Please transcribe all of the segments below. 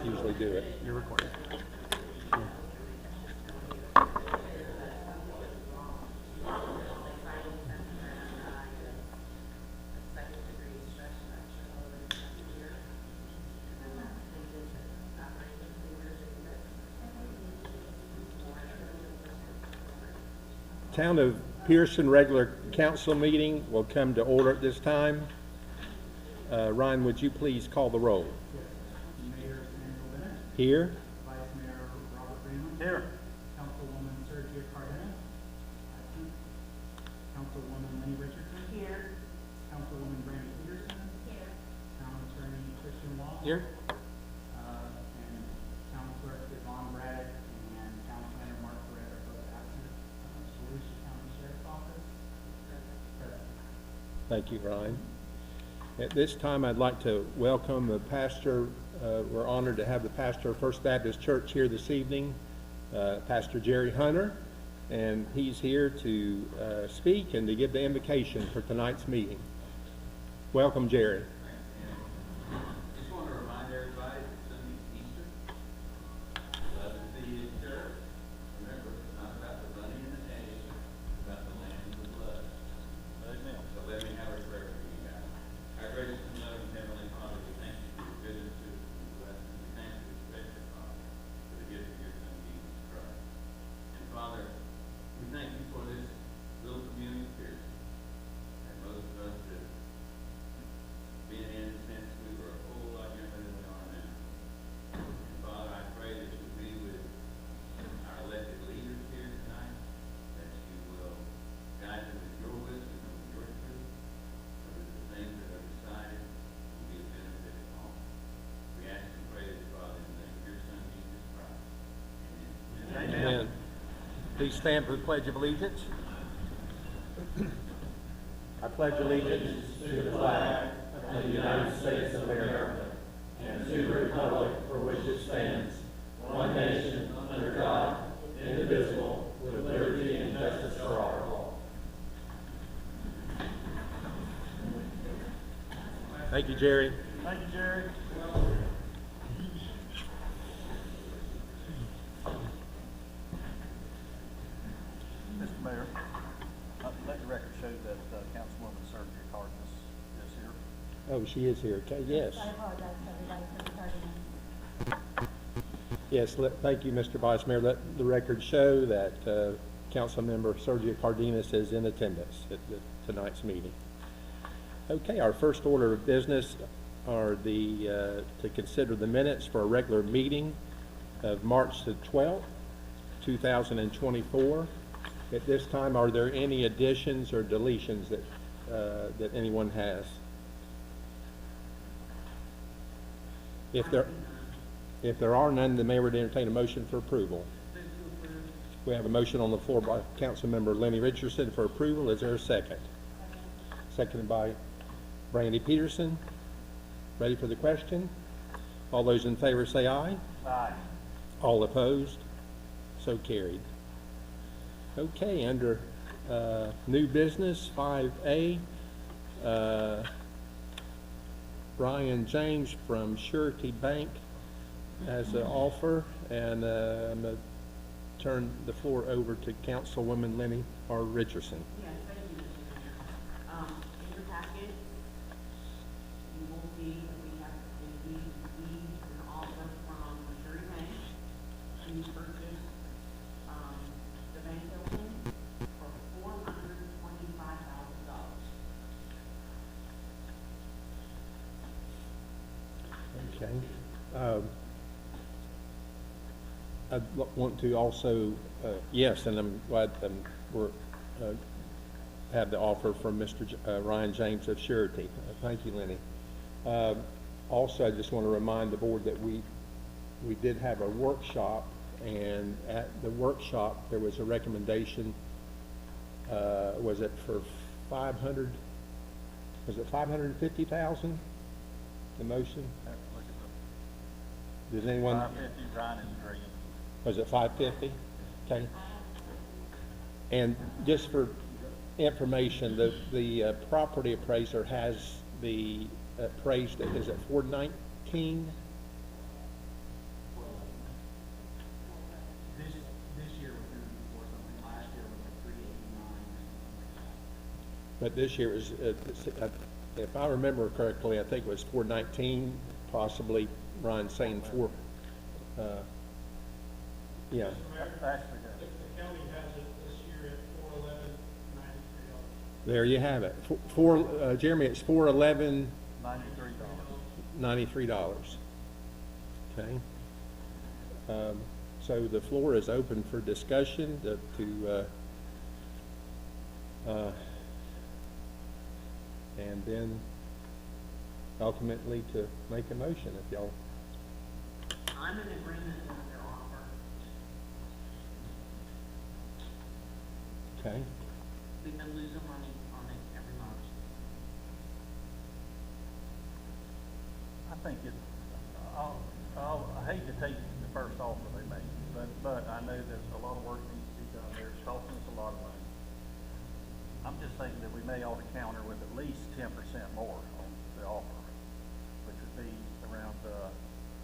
usually do it. You're recording. Town of Pierson regular council meeting will come to order at this time. Ryan, would you please call the roll? Mayor Samuel Bennett. Here. Vice Mayor Robert Freeman. Here. Councilwoman Sergio Cardenas. Absent. Councilwoman Lenny Richardson. Here. Councilwoman Brandy Pierson. Here. Town Attorney Christian Law. Here. And Town Clerk Yvonne Braddock and Town Planner Mark Perez are both absent. Volusia County Sheriff's Office. Present. Thank you, Ryan. At this time, I'd like to welcome the pastor. We're honored to have the pastor of First Baptist Church here this evening, Pastor Jerry Hunter, and he's here to speak and to give the invocation for tonight's meeting. Welcome, Jerry. Just want to remind everybody that Sunday's Easter. Glad to see you in church. Remember, it's not about the money and the days, it's about the land and the blood. Amen. So let me have a prayer for you guys. Our gracious and loving Heavenly Father, we thank you for your goodness to us and blessings. We thank you especially, Father, for the gift of your Son, Jesus Christ. And Father, we thank you for this little community here. And most of us have been in since we were a whole lot younger than we are now. And Father, I pray that you be with our elected leaders here tonight, that you will guide them with your wisdom and with your truth, so that the things that are decided will be a benefit to all. We ask and pray this, Father, in the name of your Son, Jesus Christ. Amen. Amen. Please stand for the Pledge of Allegiance. I pledge allegiance to the flag of the United States of America and to the republic for which it stands, one nation, under God, indivisible, with liberty and justice for all. Thank you, Jerry. Thank you, Jerry. Mr. Mayor, let the record show that Councilwoman Sergio Cardenas is here. Oh, she is here. Okay, yes. I apologize to everybody for starting. Yes, thank you, Mr. Vice Mayor. Let the record show that Councilmember Sergio Cardenas is in attendance at tonight's meeting. Okay, our first order of business are to consider the minutes for a regular meeting of March the 12th, 2024. At this time, are there any additions or deletions that anyone has? If there are none, the mayor would entertain a motion for approval. We have a motion on the floor by Councilmember Lenny Richardson for approval. Is there a second? Seconded by Brandy Pierson. Ready for the question? All those in favor say aye. Aye. All opposed? So carried. Okay, under new business 5A, Brian James from Surety Bank has an offer, and I'm going to turn the floor over to Councilwoman Lenny R. Richardson. Yes, thank you, Mr. Mayor. In your packet, you will see that we have an offer from Missouri Bank to purchase the bank building for $425,000. Okay. I want to also, yes, and I'm glad we're have the offer from Mr. Ryan James of Surety. Thank you, Lenny. Also, I just want to remind the board that we did have a workshop, and at the workshop there was a recommendation. Was it for 500? Was it 550,000? The motion? Does anyone? 550, Ryan is agreeing. Was it 550? Okay. And just for information, the property appraiser has the appraised, is it 419? But this year is, if I remember correctly, I think it was 419, possibly Ryan saying four, yeah. Actually, The county has it this year at $411.93. There you have it. Jeremy, it's $411.93. $93. Okay. So the floor is open for discussion and then ultimately to make a motion if y'all. I'm in agreement with their offer. Okay. We've been losing money on it every month. I think I hate to take the first offer they make, but I know there's a lot of work needs to be done there. It's costing us a lot of money. I'm just thinking that we may ought to counter with at least 10% more on the offer, which would be around,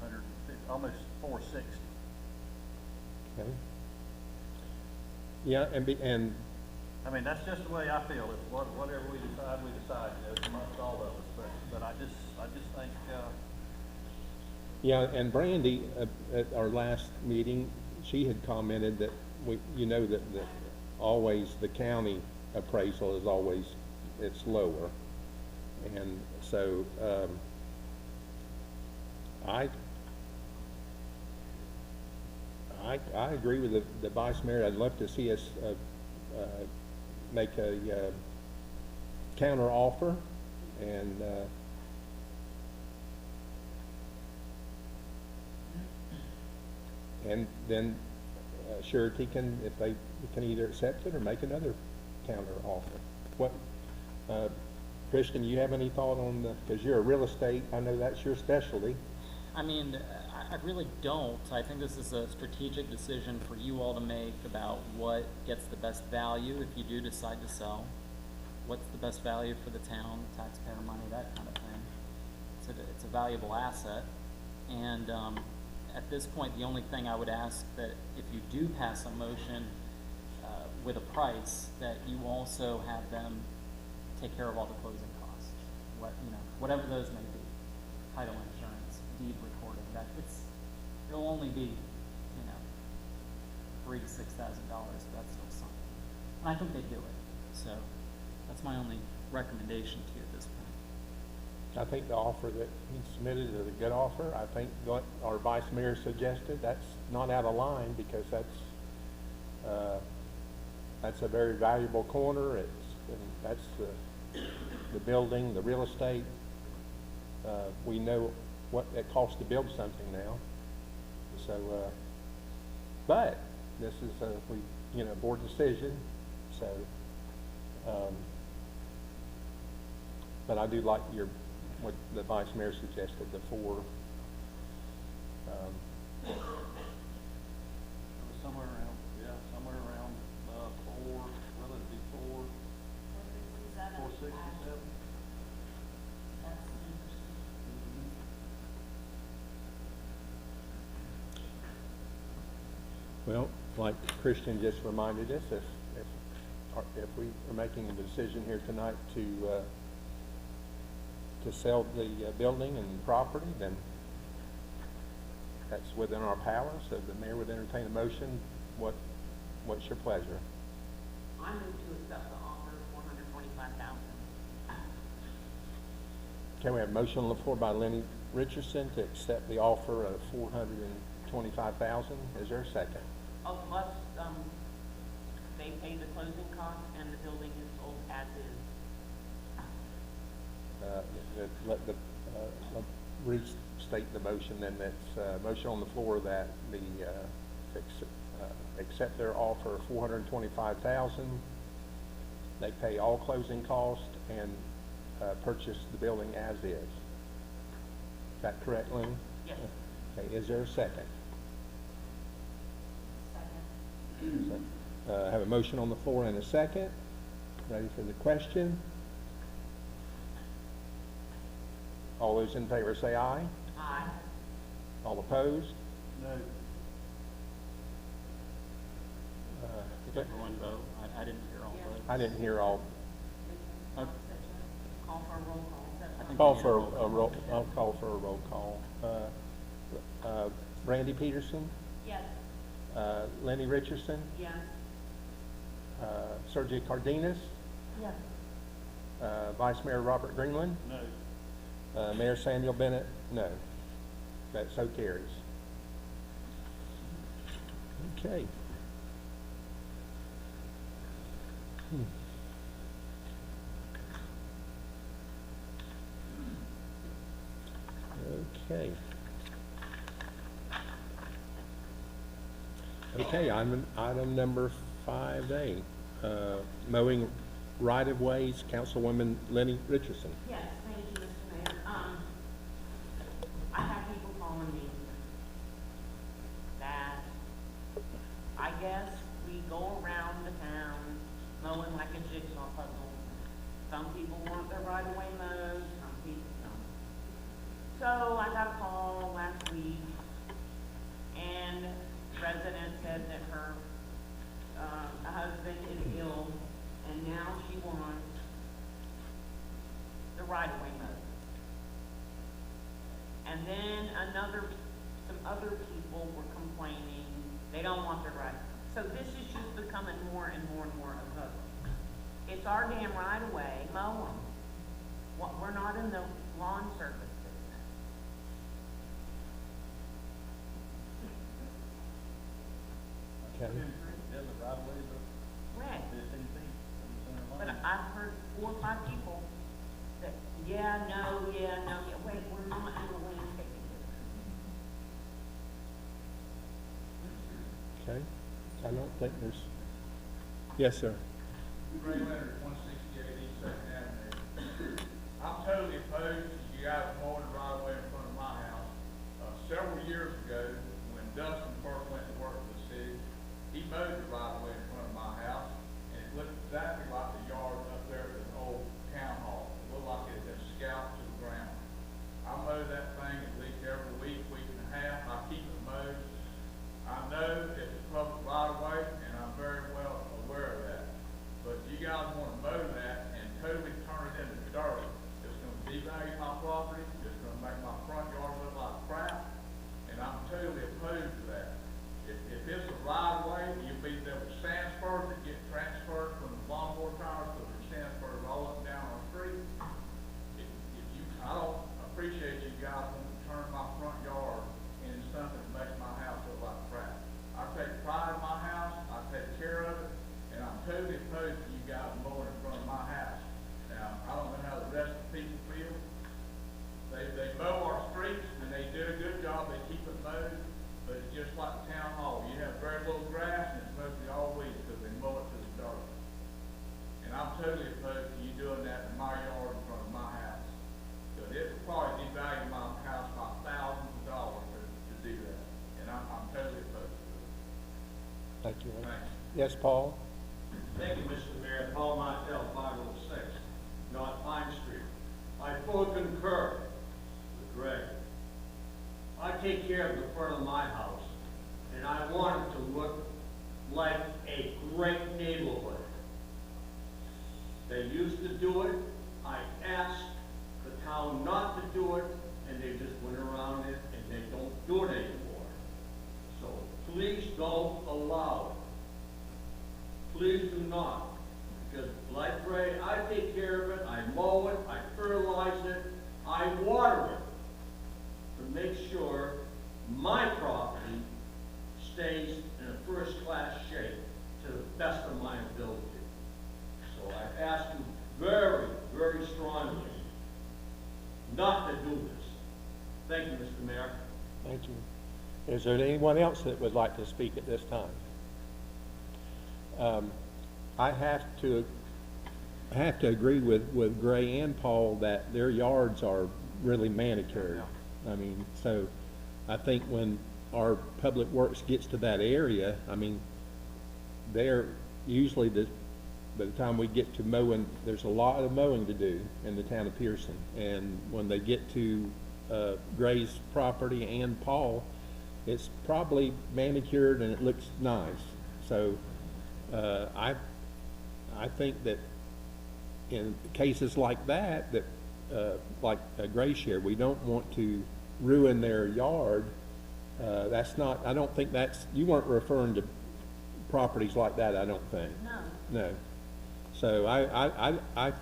150, almost 460. Okay. Yeah, and I mean, that's just the way I feel. It's whatever we decide, it's amongst all of us. But I just think, yeah, and Brandy, at our last meeting, she had commented that that always the county appraisal is always, it's lower. And so, I agree with the vice mayor. I'd love to see us, make a, counter offer and then surety can, if they can either accept it or make another counter offer. What, Christian, you have any thought on because you're a real estate, I know that's your specialty. I mean, I really don't. I think this is a strategic decision for you all to make about what gets the best value if you do decide to sell. What's the best value for the town, taxpayer money, that kind of thing. It's a valuable asset. And at this point, the only thing I would ask that if you do pass a motion with a price, that you also have them take care of all the closing costs, whatever those may be, title insurance, deed recording. It'll only be $3,000 to $6,000. That's still something, and I think they do it. So that's my only recommendation to you at this point. I think the offer that he submitted is a good offer. I think what our vice mayor suggested, that's not out of line because that's a very valuable corner. That's the building, the real estate. We know what it costs to build something now. So, but this is a board decision. So, but I do like what the vice mayor suggested, the four. Somewhere around 4, well, it'd be 467. That's interesting. Well, like Christian just reminded us, if we are making a decision here tonight to sell the building and property, then that's within our power. So the mayor would entertain a motion. What's your pleasure? I move to accept the offer of $425,000. Okay, we have a motion on the floor by Lenny Richardson to accept the offer of $425,000. Is there a second? Oh, plus, they pay the closing costs and the building is sold as is. Let restate the motion, then. That's motion on the floor that accept their offer of $425,000. They pay all closing costs and purchase the building as is. Is that correct, Lynn? Yes. Okay, is there a second? Second. Have a motion on the floor and a second. Ready for the question? All those in favor say aye. Aye. All opposed? No. Did everyone vote? I didn't hear all votes. I didn't hear all. call for a roll call. Is that fine? Call for a roll, I'll call for a roll call. Randy Peterson, Yes. Lenny Richardson, Yes. Sergio Cardenas, Yes. Vice Mayor Robert Greenland, No. Mayor Samuel Bennett, no. That so carries. Okay. Okay. Okay, item number 5A, mowing right-of-ways, Councilwoman Lenny Richardson. Yes, thank you, Mr. Mayor. I have people calling me that I guess we go around the town mowing like a jigsaw puzzle. Some people want their right-of-way mowed, some people don't. So I got a call last week, and the resident said that her husband is ill, and now she wants the right-of-way mowed. And then some other people were complaining, they don't want their right. So this is just becoming more and more and more of a, it's our damn right-of-way, mow them. We're not in the lawn service business. Okay. Yeah, the right away, Right. 15 feet from the center But line. I've heard 4 or 5 people that, yeah, wait, we're not in the landscaping business. Okay. I don't think there's, yes, sir. Ray Leonard, 168 East Second Avenue. I'm totally opposed to you guys mowing the right away in front of my house. Several years ago, when Dustin first went to work for the city, he mowed the right away in front of my house, and it looked exactly like the yard up there at the old town hall. It looked like it had been scalped to the ground. I mow that thing at least every week, week and a half. I keep it mowed. I know it's a public right of way, and I'm very well aware of that. But if you guys want to mow that and totally turn it into dirt, it's going to devalue my property, it's going to make my front yard look like crap, and I'm totally opposed to that. If it's a right of way, there were sand spurs that get transferred from the lawnmower tires to the sand spurs all up and down our street. I don't appreciate you guys wanting to turn my front yard into something that makes my house look like crap. I take pride in my house, I take care of it, and I'm totally opposed to you guys mowing in front of my house. Now, I don't know how the rest of the people feel. They mow our streets, and they do a good job, they keep it mowed, but it's just like the town hall. You have very little grass, and it's mostly all weeds, because they mow it to the dirt. And I'm totally opposed to you doing that in my yard in front of my house. Because it would probably devalue my house by thousands of dollars to do that. And I'm totally opposed to it. Thank you. Thanks. Yes, Paul? Thank you, Mr. Mayor. Paul Martell, 506 North Pine Street. I fully concur with Greg. I take care of the front of my house, and I want it to look like a great neighborhood. They used to do it. I asked the town not to do it, and they just went around it, and they don't do it anymore. So please don't allow it. Please do not. Because like Ray, I take care of it, I mow it, I fertilize it, I water it to make sure my property stays in a first-class shape to the best of my ability. So I ask you very, very strongly not to do this. Thank you, Mr. Mayor. Thank you. Is there anyone else that would like to speak at this time? I have to agree with Gray and Paul that their yards are really manicured. I mean, so I think when our public works gets to that area, I mean, they're usually by the time we get to mowing, there's a lot of mowing to do in the town of Pierson. And when they get to Gray's property and Paul, it's probably manicured and it looks nice. So I think that in cases like that, like Gray shared, we don't want to ruin their yard. That's not, I don't think that's, you weren't referring to properties like that, I don't think. No. No. So I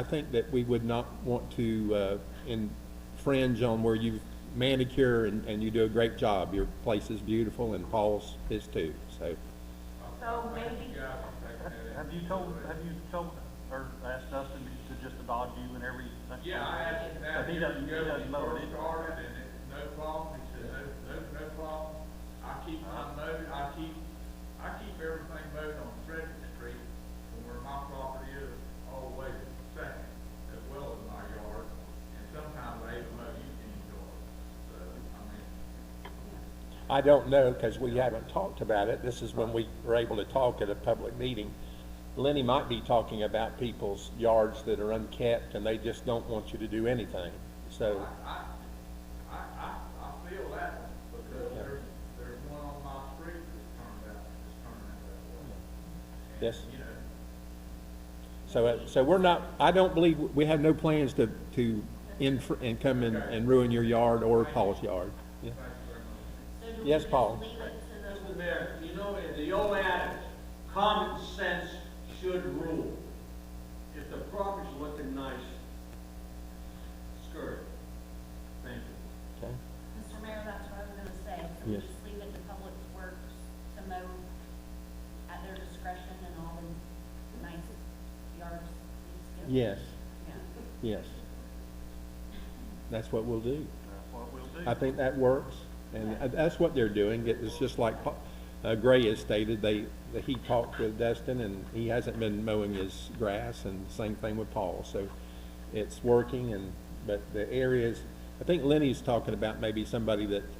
think that we would not want to infringe on where you manicure and you do a great job. Your place is beautiful and Paul's is too, so. So maybe, Have you told, or asked Dustin to just dodge you and everything? Yeah, I asked him that, But he doesn't mow it first either. started, and it's no problem, he said, no problem. I keep my mowed, I keep everything mowed on Frederick Street, from where my property is, all the way to Second, as well as my yard, and sometimes I even mow Eugene's yard, so, I mean, I don't know, because we haven't talked about it. This is when we were able to talk at a public meeting. Lenny might be talking about people's yards that are unkept and they just don't want you to do anything. So, I feel that one, because there's one on my street that's turning out that way. yes. You know, So we're not, I don't believe, we have no plans to come in and ruin your yard or Paul's yard. Yeah. so do we Yes, just Paul. leave it to Mr. Mayor, you know, in the old adage, common sense should rule. If the property's looking nice, skirt it. Thank you. Okay. Mr. Mayor, that's what I was gonna say, so we Yes. just leave it to Public Works to mow at their discretion and all the nice yards. these get. Yes, Yeah. yes. That's what we'll do. That's what we'll do. I think that works, and that's what they're doing. It's just like Gray has stated, he talked with Dustin, and he hasn't been mowing his grass, and same thing with Paul. So it's working, but the areas, I think Lenny's talking about maybe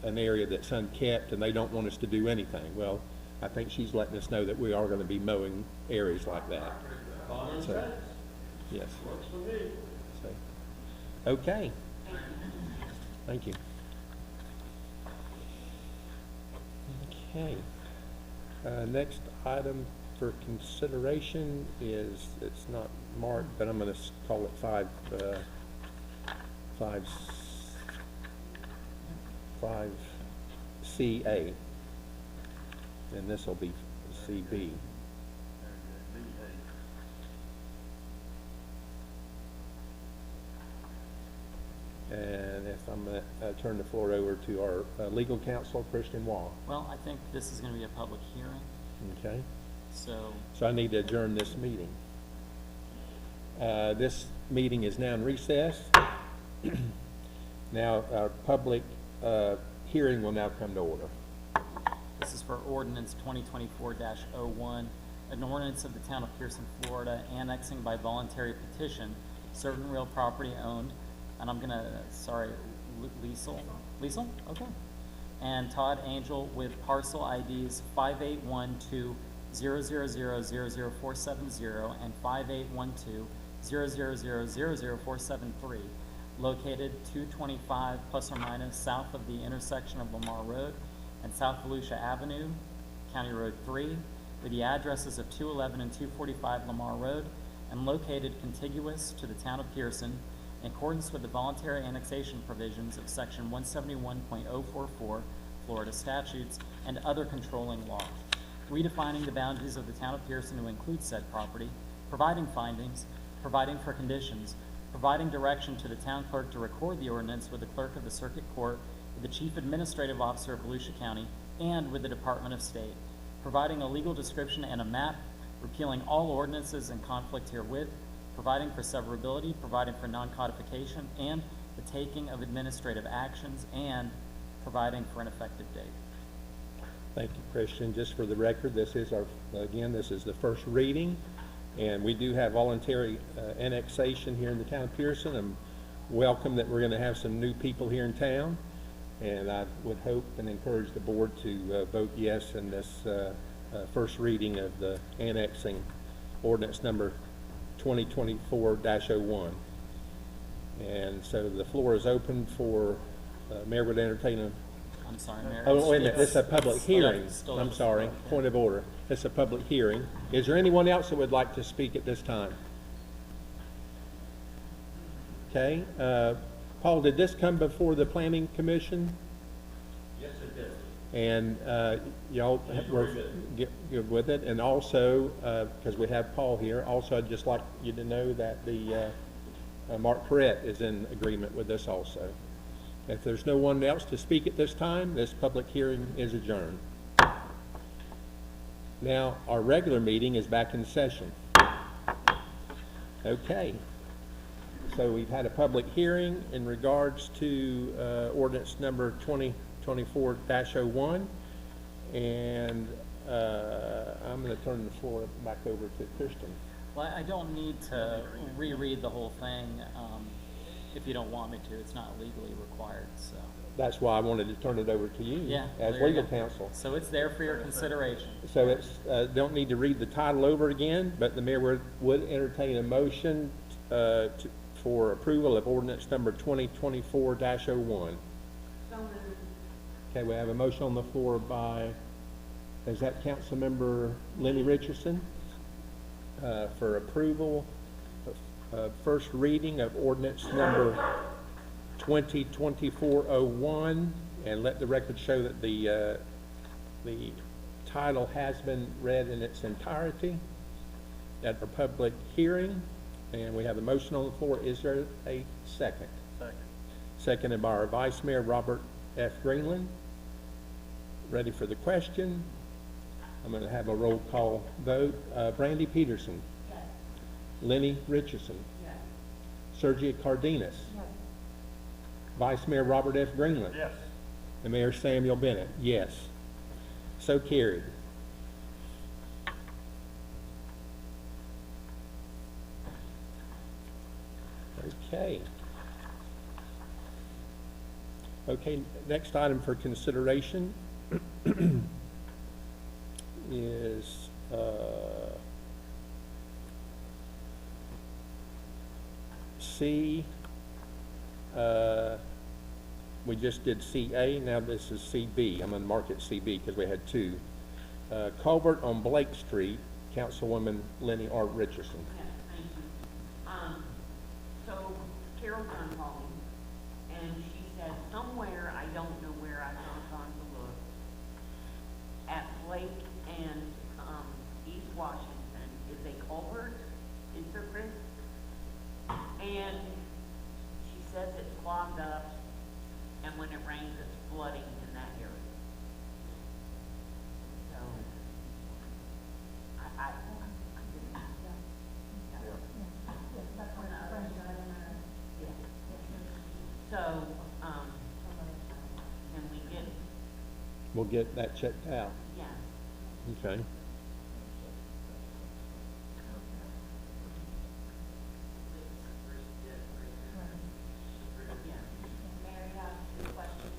an area that's unkept, and they don't want us to do anything. Well, I think she's letting us know that we are going to be mowing areas like that. Common So, sense, yes. works for me. So, okay. Thank you. Okay. Next item for consideration is, it's not marked, but I'm going to call it 5CA. And this will be CB. And if I'm going to turn the floor over to our legal counsel, Christian Wall. Well, I think this is gonna be a public hearing, Okay? so So I need to adjourn this meeting. This meeting is now in recess. Now, our public hearing will now come to order. this is for ordinance 2024-01, an ordinance of the town of Pierson, Florida, annexing by voluntary petition certain real property owned, and I'm gonna, sorry, Liesel? Okay. And Todd Angel with parcel IDs 581200000470 and 581200000473, located 225 plus or minus south of the intersection of Lamar Road and South Volusia Avenue, County Road 3, with the addresses of 211 and 245 Lamar Road, and located contiguous to the town of Pierson, in accordance with the voluntary annexation provisions of section 171.044 Florida statutes and other controlling law, redefining the boundaries of the town of Pierson to include said property, providing findings, providing for conditions, providing direction to the town clerk to record the ordinance with the clerk of the circuit court, with the chief administrative officer of Volusia County, and with the Department of State, providing a legal description and a map, repealing all ordinances in conflict herewith, providing for severability, providing for non-codification, and the taking of administrative actions, and providing for an effective date. Thank you, Christian. Just for the record, this is the first reading, and we do have voluntary annexation here in the town of Pierson. I'm welcome that we're going to have some new people here in town, and I would hope and encourage the board to vote yes in this first reading of the annexing ordinance number 2024-01. And so the floor is open for, Mayor would entertain a, I'm sorry, Mayor. oh, wait a minute, this is a public hearing. still- I'm sorry, point of order. It's a public hearing. Is there anyone else that would like to speak at this time? Okay, Paul, did this come before the planning commission? Yes, it did. And y'all were good with it? And also, because we have Paul here, also I'd just like you to know that the Mark Perrette is in agreement with this also. If there's no one else to speak at this time, this public hearing is adjourned. Now, our regular meeting is back in session. Okay. So we've had a public hearing in regards to ordinance number 2024-01. And I'm going to turn the floor back over to Christian. Well, I don't need to reread the whole thing, if you don't want me to. It's not legally required, so. That's why I wanted to turn it over to you Yeah, as there you legal go. counsel. So it's there for your consideration. So it's, don't need to read the title over again, but the mayor would entertain a motion for approval of ordinance number 2024-01. So moved. Okay, we have a motion on the floor by, is that Councilmember Lenny Richardson? For approval of first reading of ordinance number 2024-01, and let the record show that the title has been read in its entirety at our public hearing, and we have a motion on the floor. Is there a second? Second. Seconded by our Vice Mayor, Robert F. Greenland. Ready for the question? I'm going to have a roll call vote. Brandy Pierson. Yes. Lenny Richardson. Yes. Sergia Cardenas. Yes. Vice Mayor Robert F. Greenland. Yes. And Mayor Samuel Bennett. Yes. So carried. Okay. Okay, next item for consideration is C. We just did CA, now this is CB. I'm going to mark it CB because we had two. Culvert on Blake Street, Councilwoman Lenny R. Richardson. Yes, thank you. So Carol's done calling, and she said somewhere, I don't know where, I've not gone to look, at Blake and, East Washington is a culvert, is there, Chris? And she says it's clogged up, and when it rains, it's flooding in that area. So, I didn't. Yeah. So, can we get, We'll get that checked out. yeah, Okay. yeah. Mary has two questions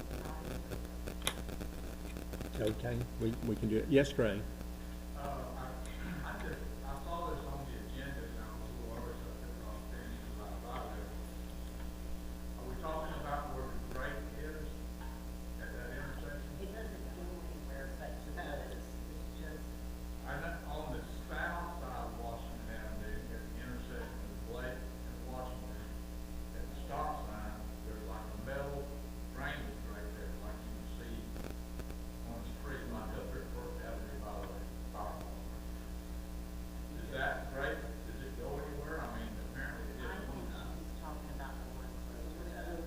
tonight. Okay, we can do it. Yes, Ray? I saw this on the agenda, and I was a little worried, so I took it off standing about it. Are we talking about where the break is at that intersection? It doesn't go anywhere but to this, it's just, I know on the south side of Washington Avenue, at the intersection of Blake and Washington, at the stop sign, there's like a metal drainage right there, like you can see on the street, like up there at First Avenue by the power plant. Is that right? Does it go anywhere? I mean, apparently it I is. think she's talking about the one closer to the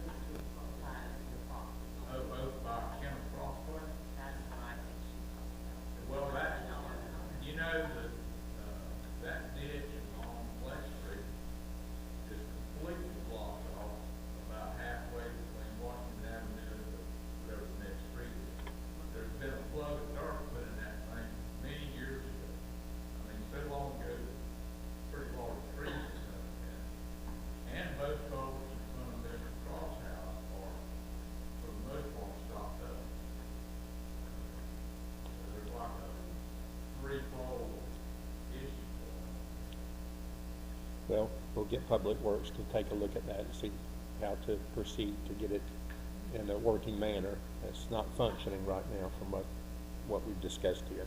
side of your property. Over by Kenneth Cross Place? That's what I think she's talking about. Well, that, you know, that ditch on Blake Street is completely blocked off about halfway between Washington Avenue and whatever the next street is. There's been a plug of dirt put in that thing many years ago. I mean, so long ago, pretty large trees and stuff like that. And both culverts in front of Mr. Cross House are, for the most part, stopped up. So there's like a threefold issue going on. Well, we'll get Public Works to take a look at that and see how to proceed to get it in a working manner. It's not functioning right now from what we've discussed here.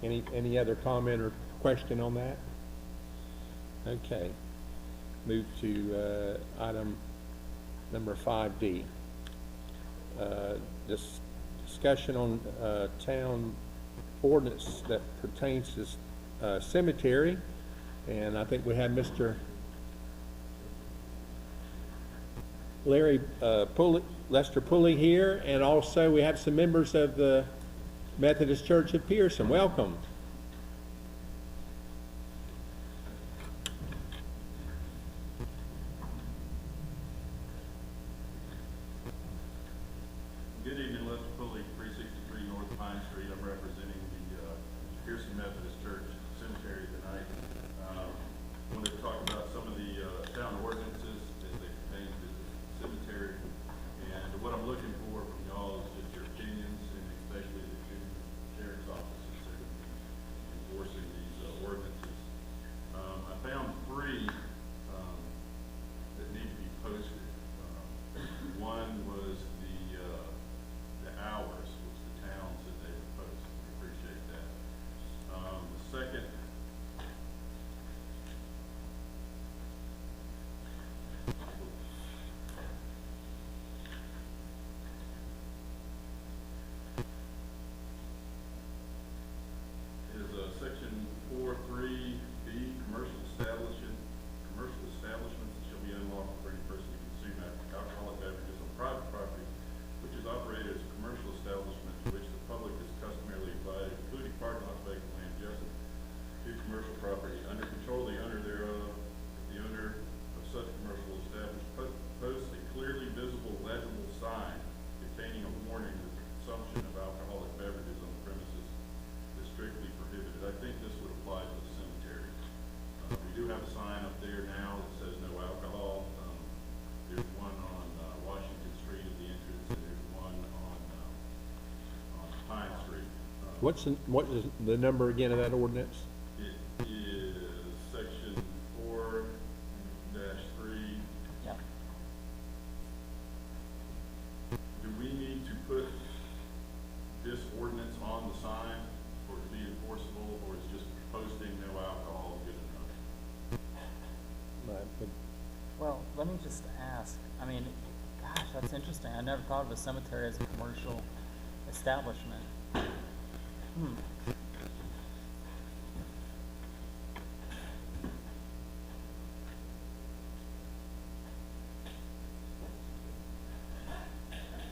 Any other comment or question on that? Okay. Move to item number 5D. This discussion on town ordinance that pertains to cemetery, and I think we have Mr. Larry Lester Pulley here, and also we have some members of the Methodist Church of Pierson. Welcome. Good evening, Lester Pulley, 363 North Pine Street. I'm representing the Pierson Methodist Church Cemetery tonight. Wanted to talk about some of the town ordinances as they pertain to the cemetery. And what I'm looking for from y'all is just your opinions, and especially the sheriff's office is enforcing these ordinances. I found three that need to be posted. One was the hours, which the town said they would post. We appreciate that. The second is section 4.3B, commercial establishments shall be unlawful for any person to consume alcoholic beverages on private property, which is operated as a commercial establishment to which the public is customarily invited, including parking lots, vacant land, adjacent to commercial property, under control of the owner thereof. If the owner of such commercial establishment posts a clearly visible, legible sign containing a warning that the consumption of alcoholic beverages on the premises is strictly prohibited. I think this would apply to the cemetery. We do have a sign up there now that says no alcohol. There's one on Washington Street at the entrance, and there's one on Pine Street. What is the number again of that ordinance? It is section 4-3. Yep. Do we need to put this ordinance on the sign for it to be enforceable, or is just posting no alcohol good enough? Well, let me just ask, I mean, gosh, that's interesting. I never thought of a cemetery as a commercial establishment.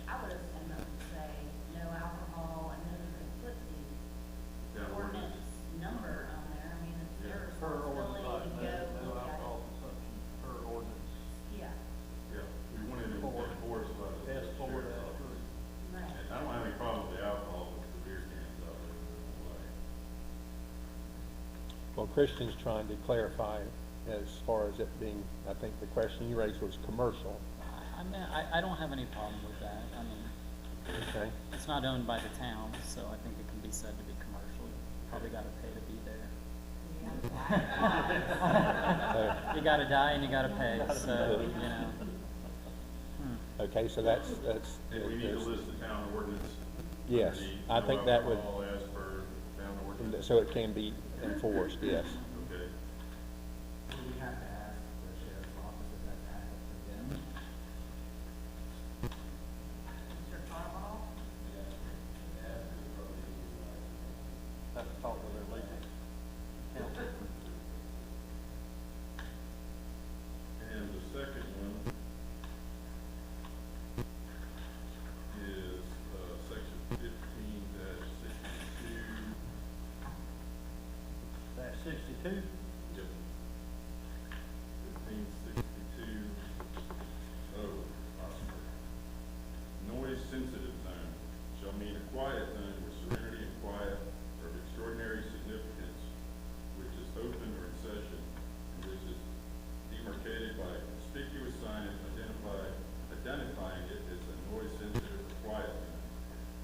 I would assume that would say no alcohol, and then you could put the Yeah, ordinance number on there. I mean, it's their Per responsibility ordinance, to go no look at alcohol it. consumption per ordinance. Yeah, Yeah, we wanted to enforce by the S4 sheriff's dash office. right. And I don't have any problem with the alcohol, with the beer cans out there. Well, Christian's trying to clarify as far as it being, I think the question you raised was commercial. I mean, I don't have any problem with that. I mean, Okay. it's not owned by the town, so I think it can be said to be commercial. You probably gotta pay to be there. You gotta die and you gotta pay, so, you know. Okay, so that's. And we need to list the town ordinance. Yes, underneath, I no think that would, alcohol as per town ordinance. so it can be enforced, yes. Okay. Do we have to ask the sheriff's office if that's up to them? Mr. Carball? Have to talk to their legal counsel. And the second one is section 15-62. That's 62? Yep. 1562. Oh, Oscar. Noise sensitive zone shall mean a quiet zone where serenity and quiet are of extraordinary significance, which is open or in session, and which is demarcated by a conspicuous signage identifying it as a noise sensitive or quiet zone.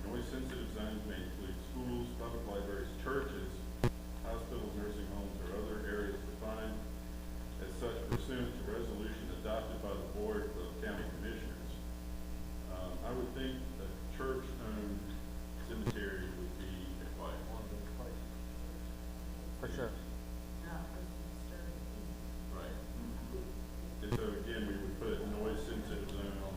Noise sensitive zones may include schools, public libraries, churches, hospitals, nursing homes, or other areas defined as such pursuant to resolution adopted by the Board of County Commissioners. I would think a church-owned cemetery would be a quiet one. For sure. Not supposed to disturb the peace. Right. And so again, we would put noise sensitive zone on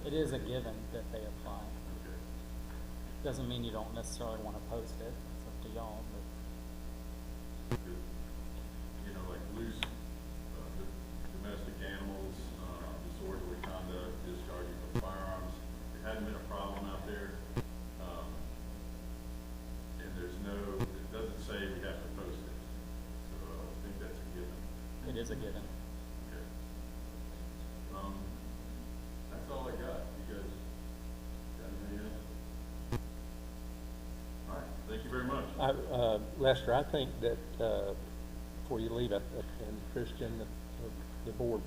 It is a given that they apply. Okay. Doesn't mean you don't necessarily wanna post it, it's up to y'all, but. Good. You know, like loose, domestic animals, disorderly conduct, discharging of firearms, there hadn't been a problem out there. And there's no, it doesn't say we have to post it, so I think that's a given. It is a given. Okay. That's all I got. You guys got anything else? All right, thank you very much. Lester, I think that, before you leave it, and Christian, the board,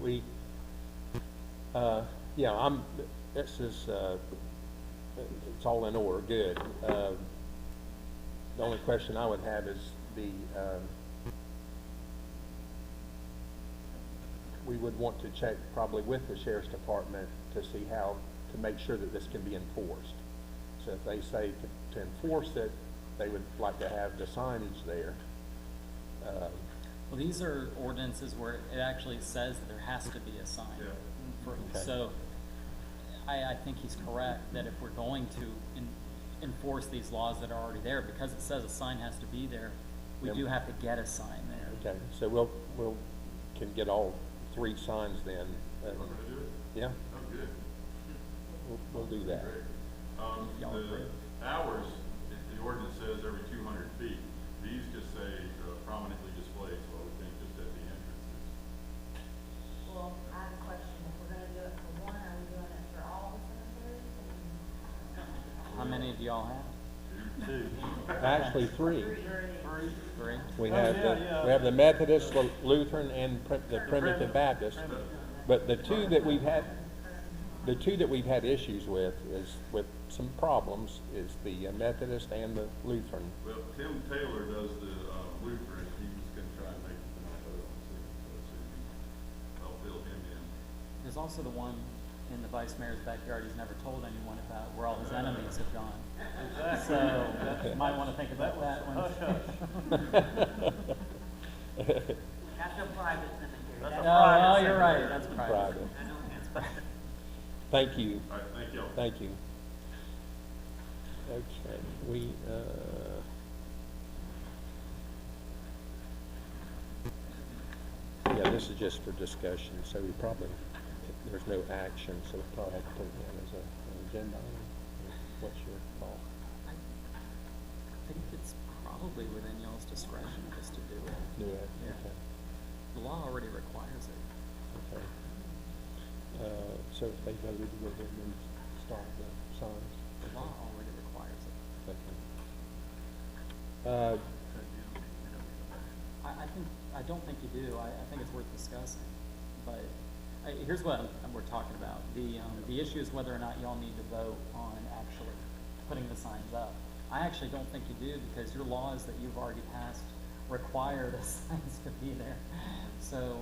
this is, it's all in order, good. The only question I would have is we would want to check probably with the sheriff's department to see how, to make sure that this can be enforced. So if they say to enforce it, they would like to have the signage there. Well, these are ordinances where it actually says that there has to be a sign. Yeah. Okay. So, I think he's correct, that if we're going to enforce these laws that are already there, because it says a sign has to be there, we Yep. do have to get a sign there. Okay, so we'll can get all 3 signs then. You want me to do it? Yeah, Oh, good. we'll do that. Great. Y'all agree? The hours, the ordinance says every 200 feet. These just say prominently displayed, so I would think just at the entrances. Well, I have a question. If we're gonna do it for one, are we doing it for all the cemeteries? How many do y'all have? Actually, 3. Three? We Oh, have yeah. we have the Methodist, Lutheran, and the Primitive Baptist. But the two that we've had issues with is, with some problems, is the Methodist and the Lutheran. Well, Tim Taylor does the Lutheran. He was gonna try and make it the Methodist, so I'll fill him in. There's also the one in the vice mayor's backyard he's never told anyone about, where all his enemies have gone. Exactly. So, you might wanna think about that one. Hush, That's a private cemetery. That's a No, private no, you're right, cemetery. that's private. Private. I know, it's private. Thank you. All right, thank y'all. Thank you. Okay, yeah, this is just for discussion, so we probably, there's no action, so we probably have to put it in as an agenda item. What's your thought? I think it's probably within y'all's discretion just to do it. Do it? Yeah. Okay. The law already requires it. Okay. So if they voted to go ahead and install the signs? The law already requires it. Okay. I don't think you do. I think it's worth discussing. But here's what we're talking about. The issue is whether or not y'all need to vote on actually putting the signs up. I actually don't think you do, because your laws that you've already passed require the signs to be there. So,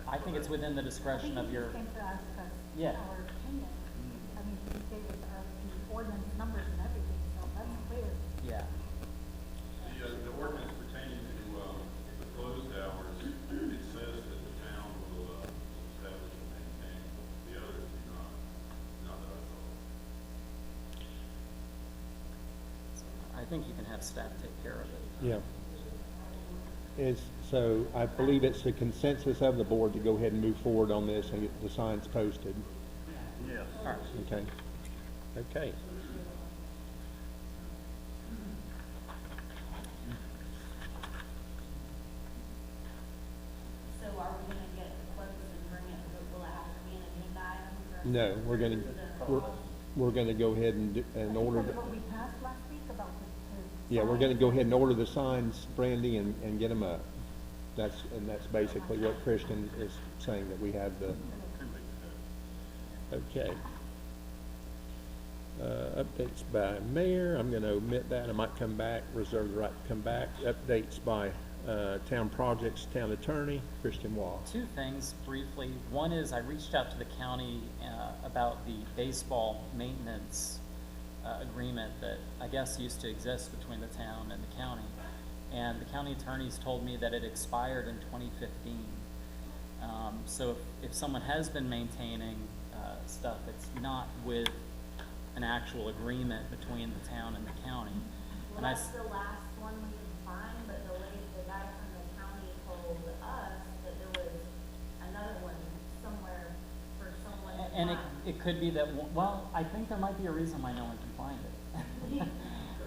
I think it's within the discretion of your, Came to us because Yeah. our opinion, I mean, he gave us our ordinance numbers and everything, so that's clear. yeah. The ordinance pertaining to the closed hours, it says that the town will establish and maintain. The others do not that I saw. I think you can have staff take care of it. Yeah. So I believe it's the consensus of the board to go ahead and move forward on this and get the signs posted. Yes. All right. Okay. Okay. So are we gonna get the quotes and bring it, will it have to be an agenda item for us? No, we're gonna go ahead and order, Because of what we passed last week about the yeah, we're gonna go ahead and order the signs, Brandy, and get them up. That's basically what Christian is saying, that we have the, okay. Updates by mayor, I'm gonna omit that, I might come back, reserve the right to come back. Updates by, town projects, town attorney, Christian Wall. Two things briefly. One is I reached out to the county about the baseball maintenance agreement that I guess used to exist between the town and the county. And the county attorneys told me that it expired in 2015. So if someone has been maintaining stuff. It's not with an actual agreement between the town and the county. Well, And I that's s- the last one we could find, but the guy from the county told us that there was another one somewhere for someone to And find. it could be that, well, I think there might be a reason why no one can find it.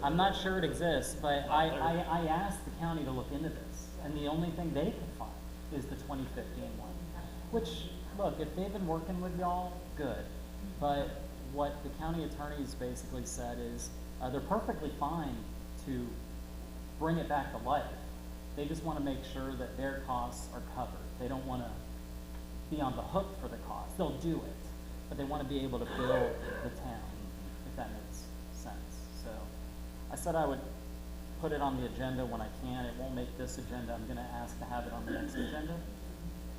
I'm not sure it exists, but I asked the county to look into this, and the only thing they could find is the 2015 one. Which, look, if they've been working with y'all, good. But what the county attorneys basically said is, they're perfectly fine to bring it back to life. They just wanna make sure that their costs are covered. They don't wanna be on the hook for the cost. They'll do it, but they want to be able to bill the town, if that makes sense. So I said I would put it on the agenda when I can. It won't make this agenda. I'm going to ask to have it on the next agenda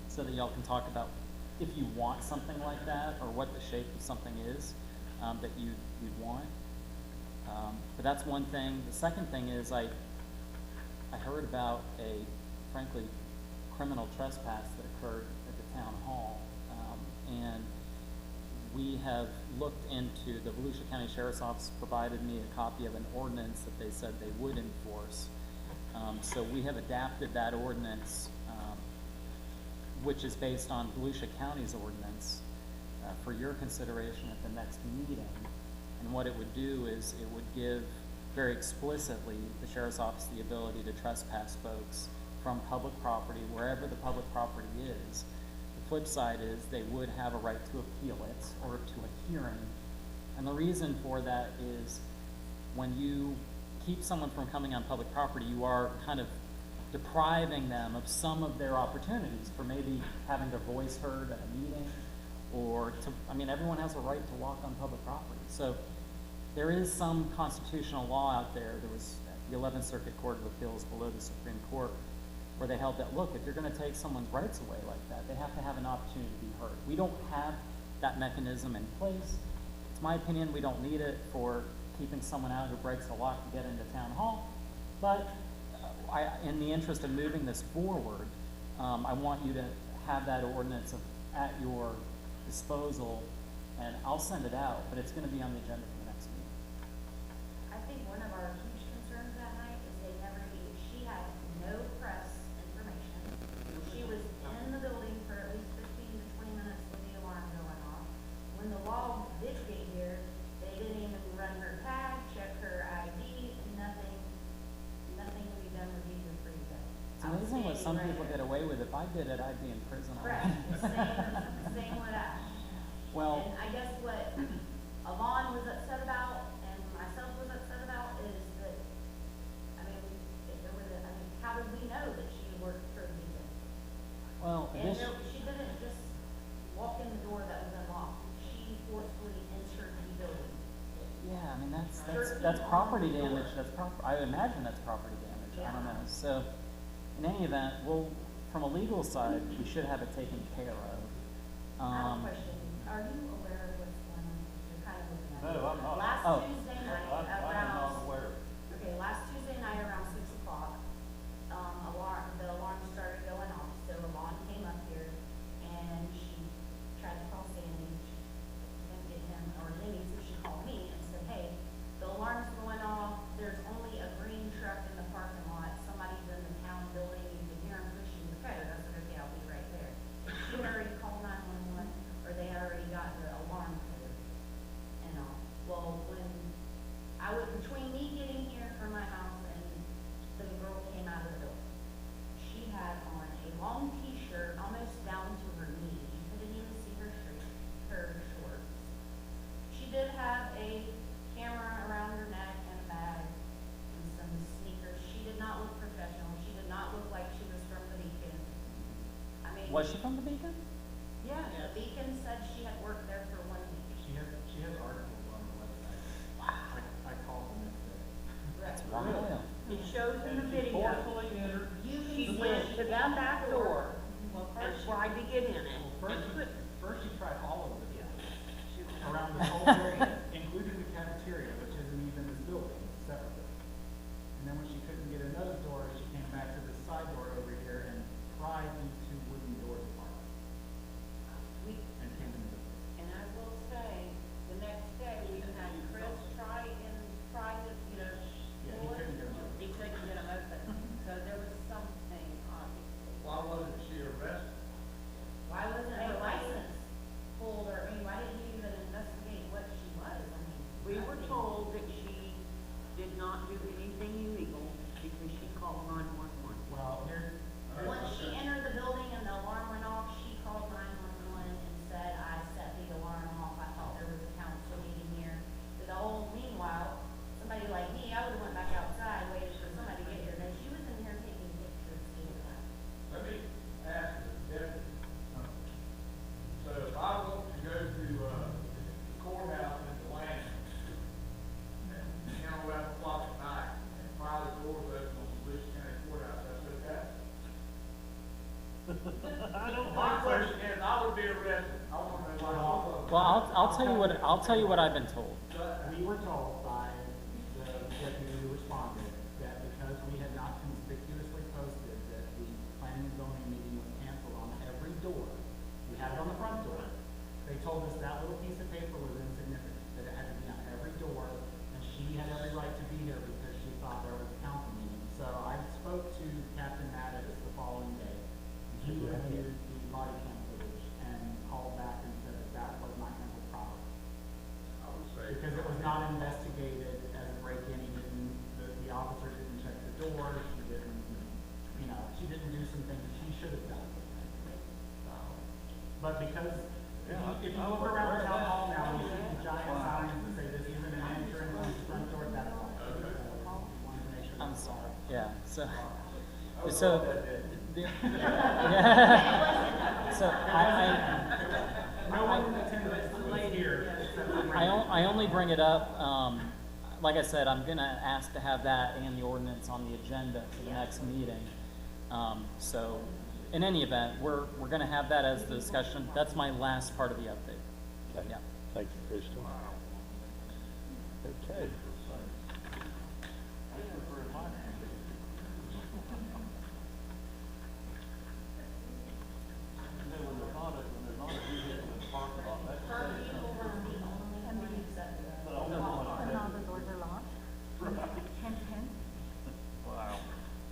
so that y'all can talk about if you want something like that or what the shape of something is that you'd want. But that's one thing. The second thing is I heard about a, frankly, criminal trespass that occurred at the town hall. And we have looked into, the Volusia County Sheriff's Office provided me a copy of an ordinance that they said they would enforce. So we have adapted that ordinance, which is based on Volusia County's ordinance, for your consideration at the next meeting. And what it would do is it would give very explicitly the Sheriff's Office the ability to trespass folks from public property, wherever the public property is. The flip side is they would have a right to appeal it or to a hearing. And the reason for that is when you keep someone from coming on public property, you are kind of depriving them of some of their opportunities for maybe having their voice heard at a meeting or to, I mean, everyone has a right to walk on public property. So there is some constitutional law out there. There was the 11th Circuit Court of Appeals below the Supreme Court where they held that, look, if you're going to take someone's rights away like that, they have to have an opportunity to be heard. We don't have that mechanism in place. It's my opinion we don't need it for keeping someone out who breaks the lock to get into town hall. But in the interest of moving this forward, I want you to have that ordinance at your disposal, and I'll send it out, but it's going to be on the agenda for the next meeting. I think one of our huge concerns that night is she had no press information. She was in the building for at least 15 to 20 minutes with the alarm going off. When the law did get here, they didn't even run her tag, check her ID, nothing to be done with either for you guys. It's amazing what some people get away with. If I did it, I'd be in prison Correct, already. same with that. Well, And I guess what Alon was upset about and myself was upset about is that, I mean, if there was how did we know that she worked for the Beacon? well, And this, she didn't just walk in the door that was unlocked. She forcefully entered the building. yeah, I mean, that's property damage. I imagine that's property damage. I don't know. So, in any event, from a legal side, we should have it taken care of. I have a question. Are you aware of what's going on? You're kind of looking at it. No, I'm not. Last Oh. Tuesday night I am around, not aware. okay, last Tuesday night around 6 o'clock, the alarm started going off. So Alon came up here and she tried to call Sandy. She couldn't get him or Lenny, so she called me and said, hey, the alarm's going off. There's only a green truck in the parking lot. Somebody's in the town building. You can hear him pushing the code. I said, okay, I'll be right there. She had already called 911 or they had already got the alarm code and all. Well, between me getting here from my house and the girl came out of the building, she had on a long t-shirt almost down to her knee. You couldn't even see her shorts. She did have a camera around her neck and a bag and some sneakers. She did not look professional. She did not look like she was from the Beacon. I mean, was she from the Beacon? yeah, the Beacon said she had worked there for 1 week. She has articles on the website. Wow. I called the next day. That's wild. It shows in the And she video, forcefully entered. You can she see went to that back door Well, and first, tried to get in it. Well, and couldn't. first she tried all of the doors around the whole area, including the cafeteria, which isn't even this building, it's a separate building. And then when she couldn't get another door, she came back to this side door over here and pried these two wooden doors apart we, and came in the building. And I Well, I'll tell you what I've been told. We were told by the deputy who responded that because we had not conspicuously posted that the planning and zoning meeting was canceled on every door, we had it on the front door. They told us that little piece of paper was insignificant, that it had to be on every door, and she had every right to be here because she thought there was a council meeting. So I spoke to Captain Mattis the following day. He reviewed the body cam footage and called back and said that that was not handled properly. I would say. Because it was not investigated as a break-in, he didn't, the officer didn't check the door, she didn't, you know, she didn't do some things she should have done. But because, if you look around the town hall now, you see the giant signs that say this isn't an entrance, this is front door, that's all. Wanted to make sure. I'm sorry. Yeah. So No one in attendance was here except for I only bring it up, like I said, I'm gonna ask to have that and the ordinance on the agenda for the next meeting. So, in any event, we're gonna have that as the discussion. That's my last part of the update. Okay. Yeah. Thank you, Christian. Okay.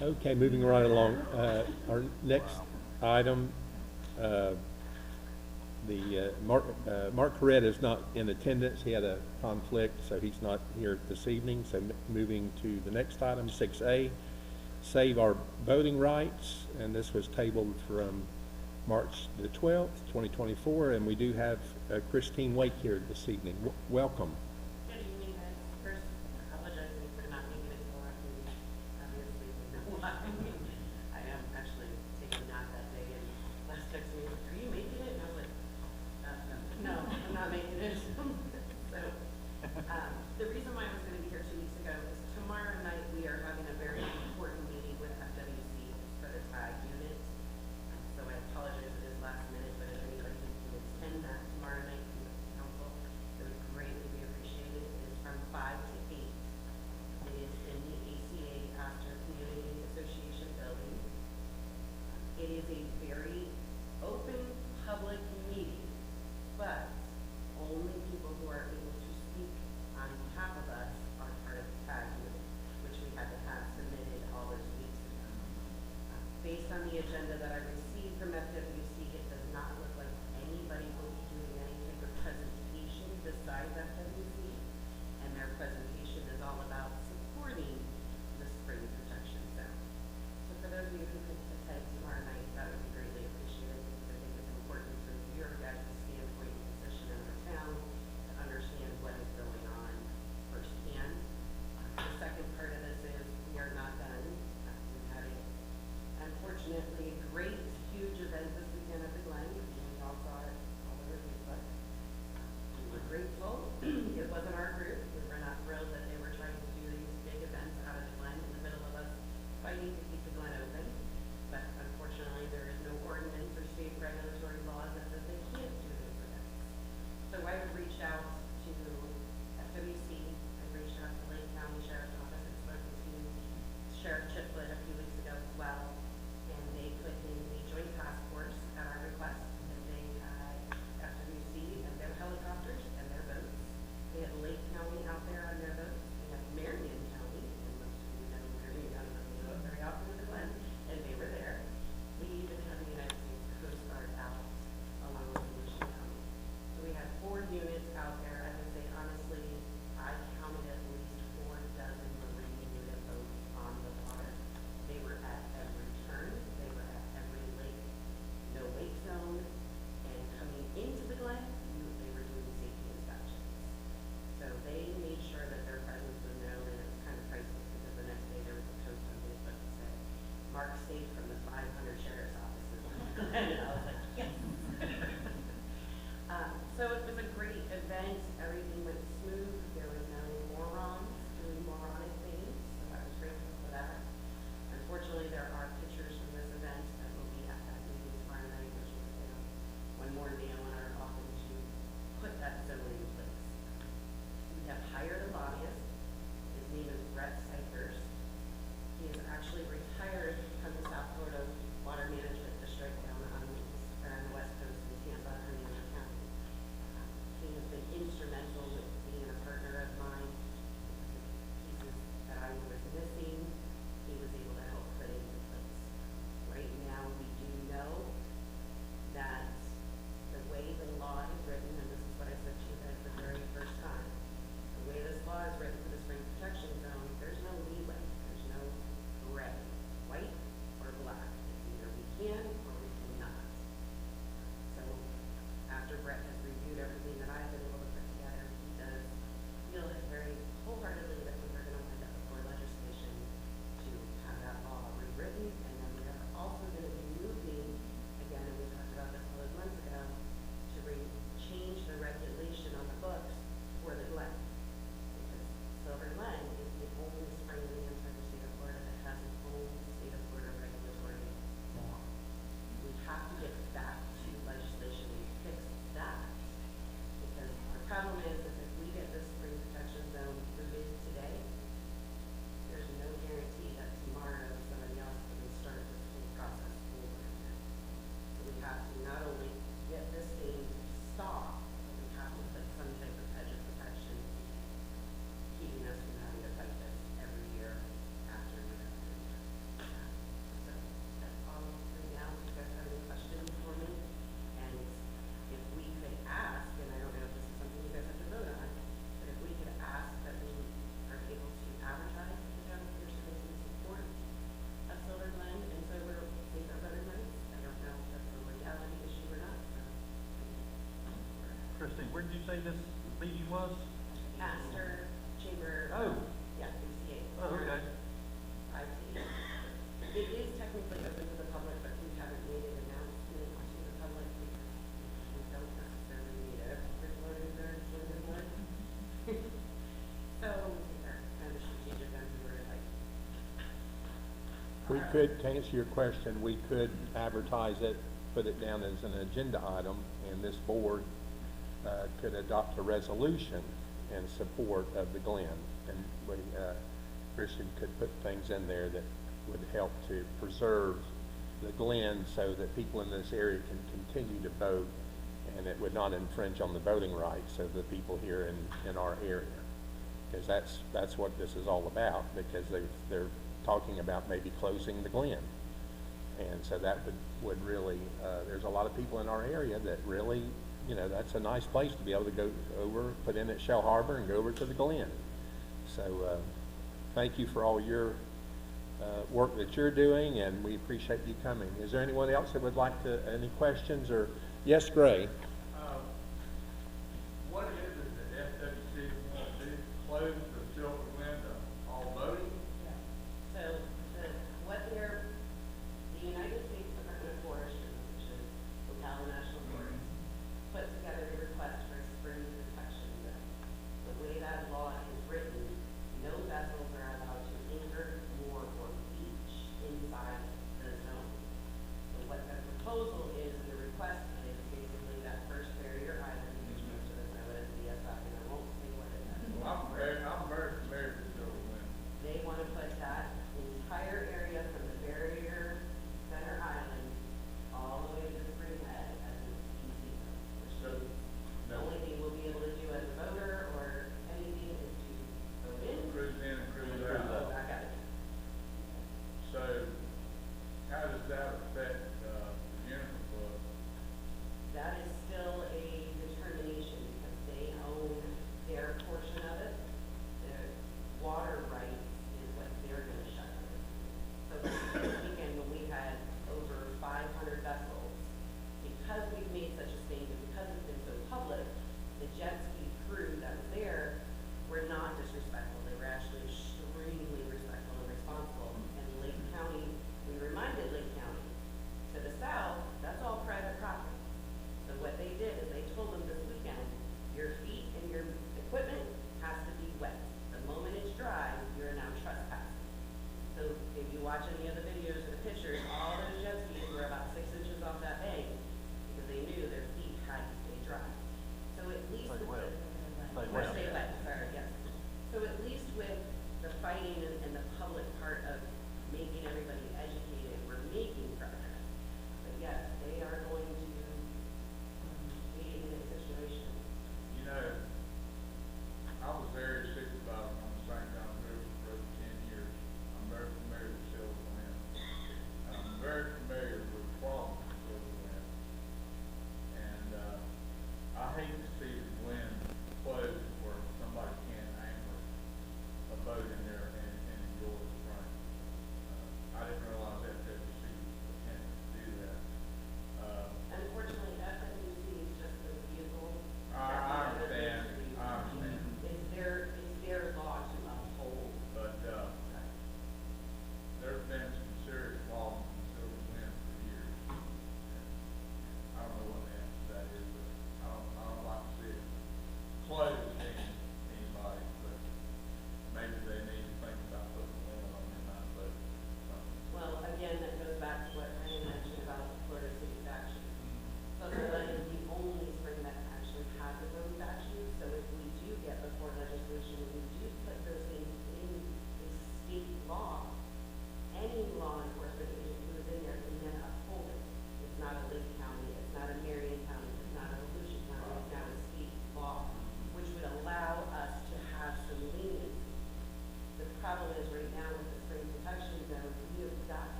Okay, moving right along. Our next item, Mark Corrett is not in attendance. He had a conflict, so he's not here this evening. So moving to the next item, 6A, Save Our Voting Rights. And this was tabled from March the 12th, 2024. And we do have Christine Wake here this evening. Welcome. Good evening, guys. First, apologizing for not making it so often. Obviously, we know why. I am actually taking a nap that day, and last text me, are you making it? And I was like, no, I'm not making it. So, the reason why I was gonna be here 2 weeks ago is tomorrow night we are having a very important meeting with FWC for the tag unit. So I apologize, it is last minute, but if anybody can attend that tomorrow night from the council, it would greatly be appreciated. It is from 5 to 8. It is in the ACA Astor Community Association building. It is a very open, public meeting, but only people who are able to speak on behalf of us are part of the tag unit, which we had to have submitted all those weeks ago. Based on the agenda that I received from FWC, it does not look like anybody will be doing any type of presentation besides FWC, and their presentation is all about supporting the spring protection zone. So for those of you who could attend tomorrow night, that would be greatly appreciated, because I think it's important for your guys' standpoint and position in our town to understand what is going on firsthand. The second part of this is we are not done. We had a, unfortunately, great, huge event this weekend at the Glen. We all saw it all over Facebook. We were grateful. It wasn't our group. We were not thrilled that they were trying to do these big events out of the Glen in the middle of us fighting to keep the Glen open. But unfortunately, there is no ordinance or state regulatory laws that says they can't do those events. So I reached out to FWC, I reached out to Lake County Sheriff's Office, I've spoken to Sheriff Chipwood a few weeks ago as well, and they put in a joint task force at our request, and they had FWC and their helicopters and their boats. They had Lake County out there on their boats, they had Marion County, and most of you know Marion County doesn't go very often to the Glen, and they were there. We even had the United States Coast Guard out along with Volusia County. So we had 4 units out there. I would say honestly, I counted at least 4 dozen marine unit boats on the water. They were at every turn, they were at every lake, no wake zone, and coming into the Glen, they were doing safety inspections. So they made sure that their presence was known, and it was kind of priceless because the next day there was a post on Facebook that said, Mark saved from the 500 sheriff's offices on the Glen. And I was like, yes. So it was a great event. Everything went smooth. There was no morons doing moronic things, so I was grateful for that. Unfortunately, there are pictures from this event that will be at that meeting tomorrow night, which is one more nail in our coffin to put Christine, where did you say this meeting was? Astor Chamber. Oh. Yeah, ACA. Oh, okay. IT. It is technically open to the public, but we haven't made an announcement to the public because we don't necessarily need everyone in there to the board. So, they're kind of strategic on who we're like. We could, to answer your question, we could advertise it, put it down as an agenda item, and this board could adopt a resolution in support of the Glen. And we, Christian could put things in there that would help to preserve the Glen so that people in this area can continue to vote, and it would not infringe on the voting rights of the people here in our area. Because that's what this is all about, because they're talking about maybe closing the Glen. And so that would really, there's a lot of people in our area that really, you know, that's a nice place to be able to go over, put in at Shell Harbor and go over to the Glen. So thank you for all your work that you're doing, and we appreciate you coming. Is there anyone else that would like to, any questions? Or yes, Gray? What is it that FWC wants to do? Close the Silver Glen to all voting? So, the United States Department of Forestry, which is Ocala National Forest, put together a request for a spring protection zone. The way that law is written, no vessels are allowed to anchor, moor, or beach inside the zone. So what the proposal is, the request is basically that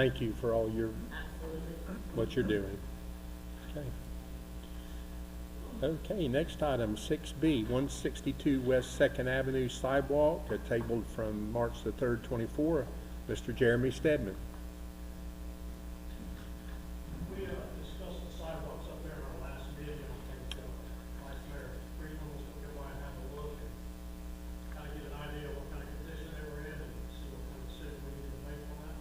Thank you for all your, Absolutely. what you're doing. Okay. Okay, next item, 6B, 162 West Second Avenue sidewalk, tabled from March the 3rd, 24. Mr. Jeremy Stedman. We discussed the sidewalks up there in our last meeting, I think, Vice Mayor Freeman was going to go by and have a look and kind of get an idea of what kind of condition they were in and see what kind of decision we need to make on that.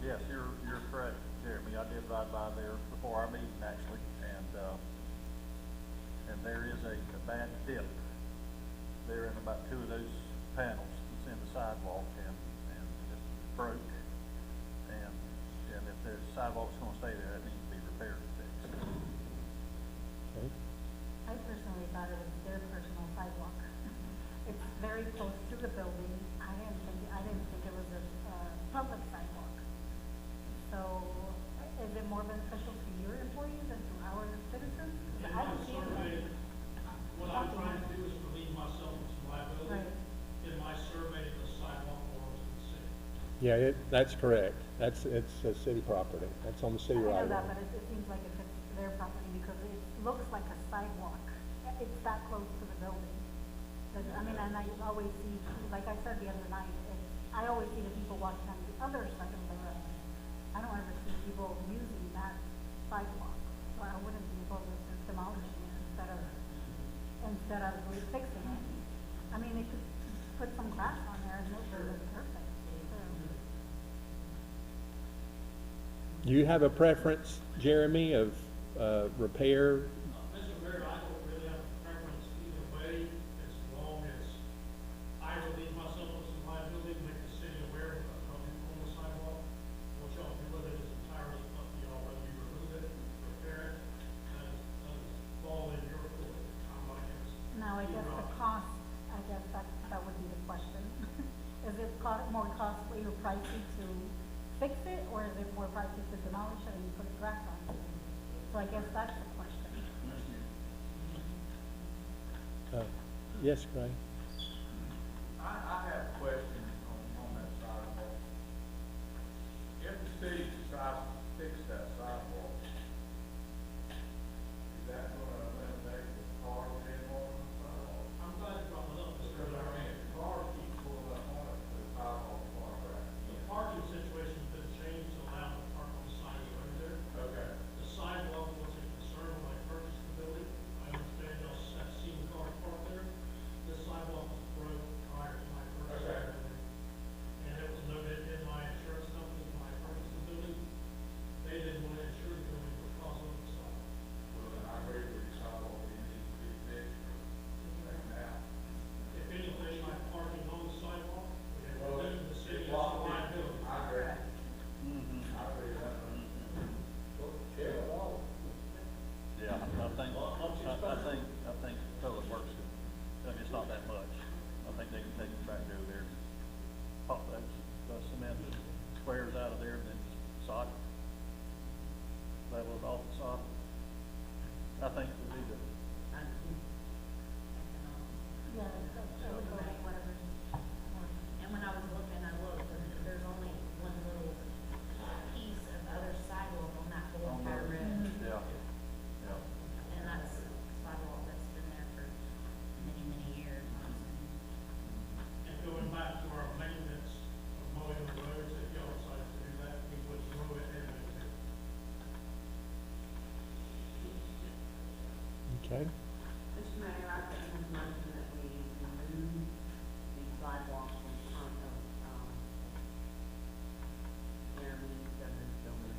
Yes, you're correct, Jeremy. I did ride by there before our meeting, actually, and there is a bad dip there in about two of those panels that's in the sidewalk, and it broke. And if the sidewalk's gonna stay there, it needs to be repaired and fixed. Okay. I personally thought it was their personal sidewalk. It's very close to the building. I didn't think it was a public sidewalk. So is it more beneficial to your employees than to our citizens? In I my don't see it. survey, what I'm trying to do is relieve myself of some liability. Right. In my survey, the sidewalk belongs to the city. Yeah, that's correct. It's a city property. That's on the city I right know of that, way. but it seems like it's their property because it looks like a sidewalk. It's that close to the building. But, I mean, and I always see, like I said the other night, I always see the people walking on the other side of the road. I don't ever see people using that sidewalk. So I wouldn't be opposed to demolishing it instead of fixing it. I mean, they could put some grass on there and it would look perfect. So, Do you have a preference, Jeremy, of repair? Mr. Mayor, I don't really have a preference either way, as long as I relieve myself of some liability, make the city aware of on the sidewalk. What y'all do with it is entirely up to y'all, whether you remove it, repair it, that is fall in your court. I'm not against. now, I guess the cost, that would be the question. Is it more costly or pricey to fix it, or is it more pricey to demolish it and put grass on it? So I guess that's the question. Yes, Gray? I have a question on that sidewalk. If the city decides to fix that sidewalk, is that gonna eliminate the cars being on the sidewalk? I'm glad you brought that up, Mr. Because I Mayor. mean, if cars keep pulling up on it, the sidewalk's going back. The parking situation's been changed to allow them to park on the side of the road there. Okay. The sidewalk was a concern when I purchased the building. I understand y'all have seen cars parked there. This sidewalk was broke prior to my purchase of the building. And it was noted in my insurance company when I purchased the building. They didn't want to insure the building because of the sidewalk. Well, then I agree with the sidewalk, it needs to be fixed right now. If anything, like parking on the sidewalk, we have Well, relieved the city of it's some blocked in. liability. I agree. I agree with that. Yeah, I think Public Works, I mean, it's not that much. I think they can take it back over there, pop that cement squares out of there and then just sod it. Level it off the sod. I think it would be the, Yeah, I would go with whatever. And when I was looking, I looked, and there's only one little piece of other sidewalk on that whole entire road. yeah. And that's a sidewalk that's been there for many, many years, honestly. And going back to our maintenance of mowing the roads, if y'all decided to do that, we would mow it and maintain it. Okay. Mr. Mayor, I think it's motion that we remove the sidewalks in front of, Jeremy Stebbins' building.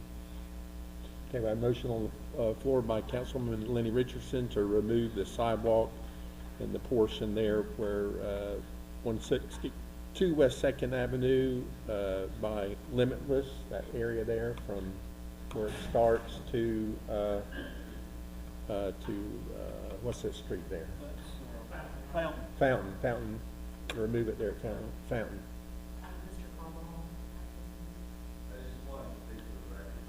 Okay, we have a motion on the floor by Councilwoman Lenny Richardson to remove the sidewalk in the portion there where 162 West Second Avenue by Limitless, that area there from where it starts to what's that street there? Fountain. Fountain. Remove it there, Fountain. Mr. Caldwell. I just wanted to speak for the record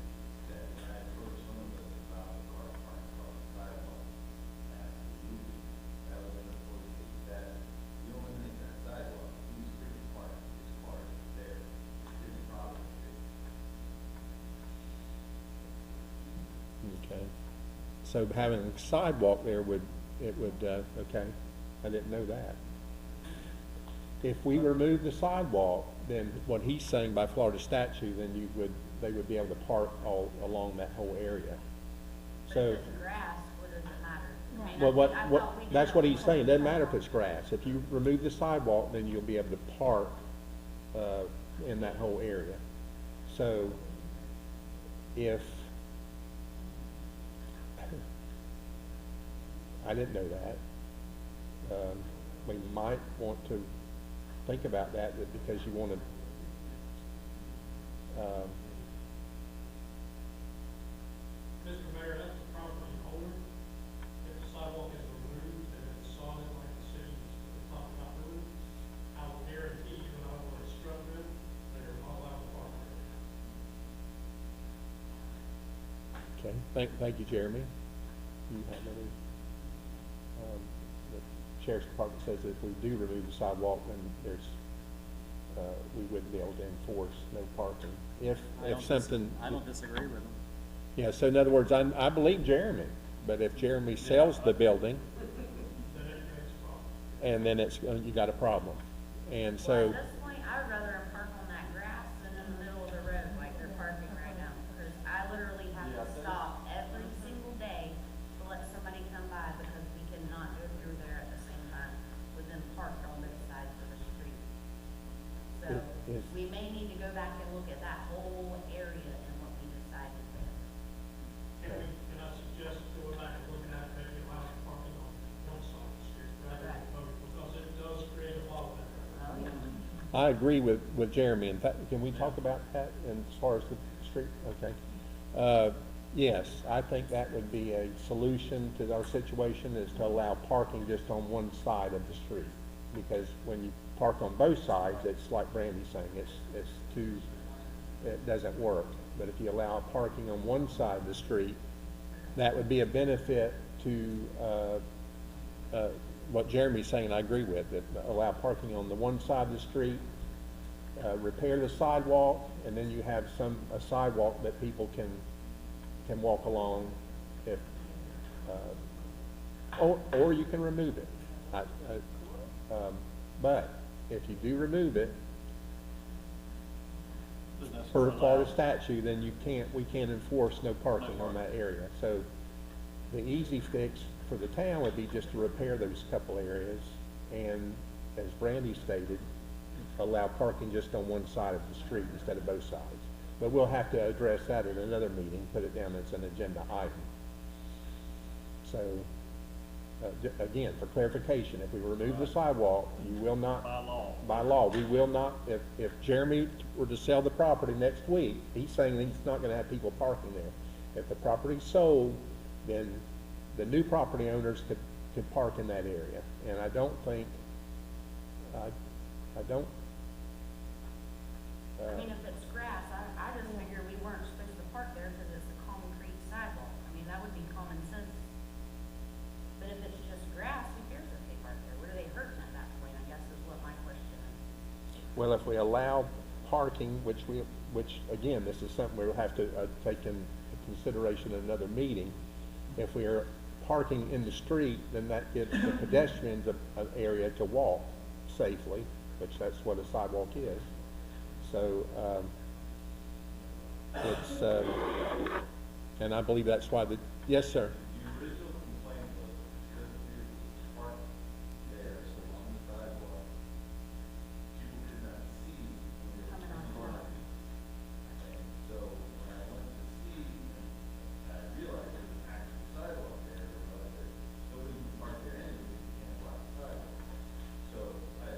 that when I approached some of us about the car park across the sidewalk, asking you, that was in the police, that you eliminate that sidewalk, you street park, this car is there, it's a problem, it's So having a sidewalk there would, okay, I didn't know that. If we remove the sidewalk, then what he's saying by Florida statute, then they would be able to park all along that whole area. But So, if it's grass, what does it matter? I mean, well, I thought we did that's what it he's on saying, it doesn't matter if sidewalk. it's grass. If you remove the sidewalk, then you'll be able to park, in that whole area. So, if, I didn't know that. We might want to think about that because you want to, Mr. Mayor, that's the property owner. If the sidewalk is removed and it's solid like the city was talking about doing, I will guarantee you, and I will instruct them, they are not allowed to park there. okay, thank you, Jeremy. You have any, the sheriff's department says that if we do remove the sidewalk, then there's, we wouldn't be able to enforce no parking. If something. I don't disagree with him. Yeah, so in other words, I believe Jeremy, but if Jeremy sells the building, Then it creates a problem. and then it's, you got a problem. And Well, so, at this point, I would rather them park on that grass than in the middle of the road like they're parking right now. Because I literally have to stop every single day to let somebody come by because we cannot go through there at the same time with them parked on both sides of the street. So, Is- we may need to go back and look at that whole area and what we decided there. Can I suggest going back and looking at maybe allowing parking on one side of the street rather than both, because it does create a bottleneck. Oh, yeah. I agree with Jeremy. In fact, can we talk about that as far as the street? Okay. Yes, I think that would be a solution to our situation, is to allow parking just on one side of the street. Because when you park on both sides, it's like Brandy's saying, it's too, it doesn't work. But if you allow parking on one side of the street, that would be a benefit to, what Jeremy's saying, I agree with, that allow parking on the one side of the street, repair the sidewalk, and then you have a sidewalk that people can walk along if, or you can remove it. But if you do remove it, per Florida statute, then we can't enforce no parking on that area. So the easy fix for the town would be just to repair those couple areas and, as Brandy stated, allow parking just on one side of the street instead of both sides. But we'll have to address that in another meeting, put it down as an agenda item. So, again, for clarification, if we remove the sidewalk, you will not. By law, we will not, if Jeremy were to sell the property next week, he's saying he's not gonna have people parking there. If the property's sold, then the new property owners could park in that area. And I don't think, I don't. I mean, if it's grass, I just figure we weren't supposed to park there because it's a concrete sidewalk. I mean, that would be common sense. But if it's just grass, who cares if they park there? What are they hurting at that point, I guess is what my question is. Well, if we allow parking, which again, this is something we'll have to take in consideration in another meeting. If we are parking in the street, then that gives the pedestrians an area to walk safely, which that's what a sidewalk is. So, it's, and I believe that's why yes, sir. The original complaint was because there was park there, so on the sidewalk, people could not see when they were Coming on parking. And so when I went to see, I realized there was an actual sidewalk there, I realized that nobody can park there anyway, you can't block the sidewalk. So I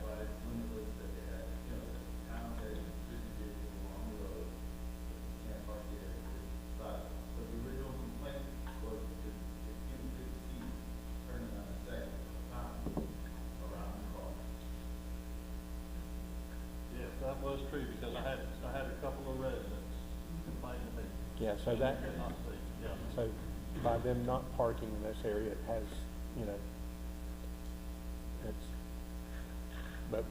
when it was that they had, the town had visited along the road, you can't park there, there's sidewalk. But the original complaint was that if people could see turning on the second time around the car. Yes, that was true, because I had a couple of residents complain to me. Yeah, so that, Could not see, yeah. so by them not parking in this area, it has, it's, but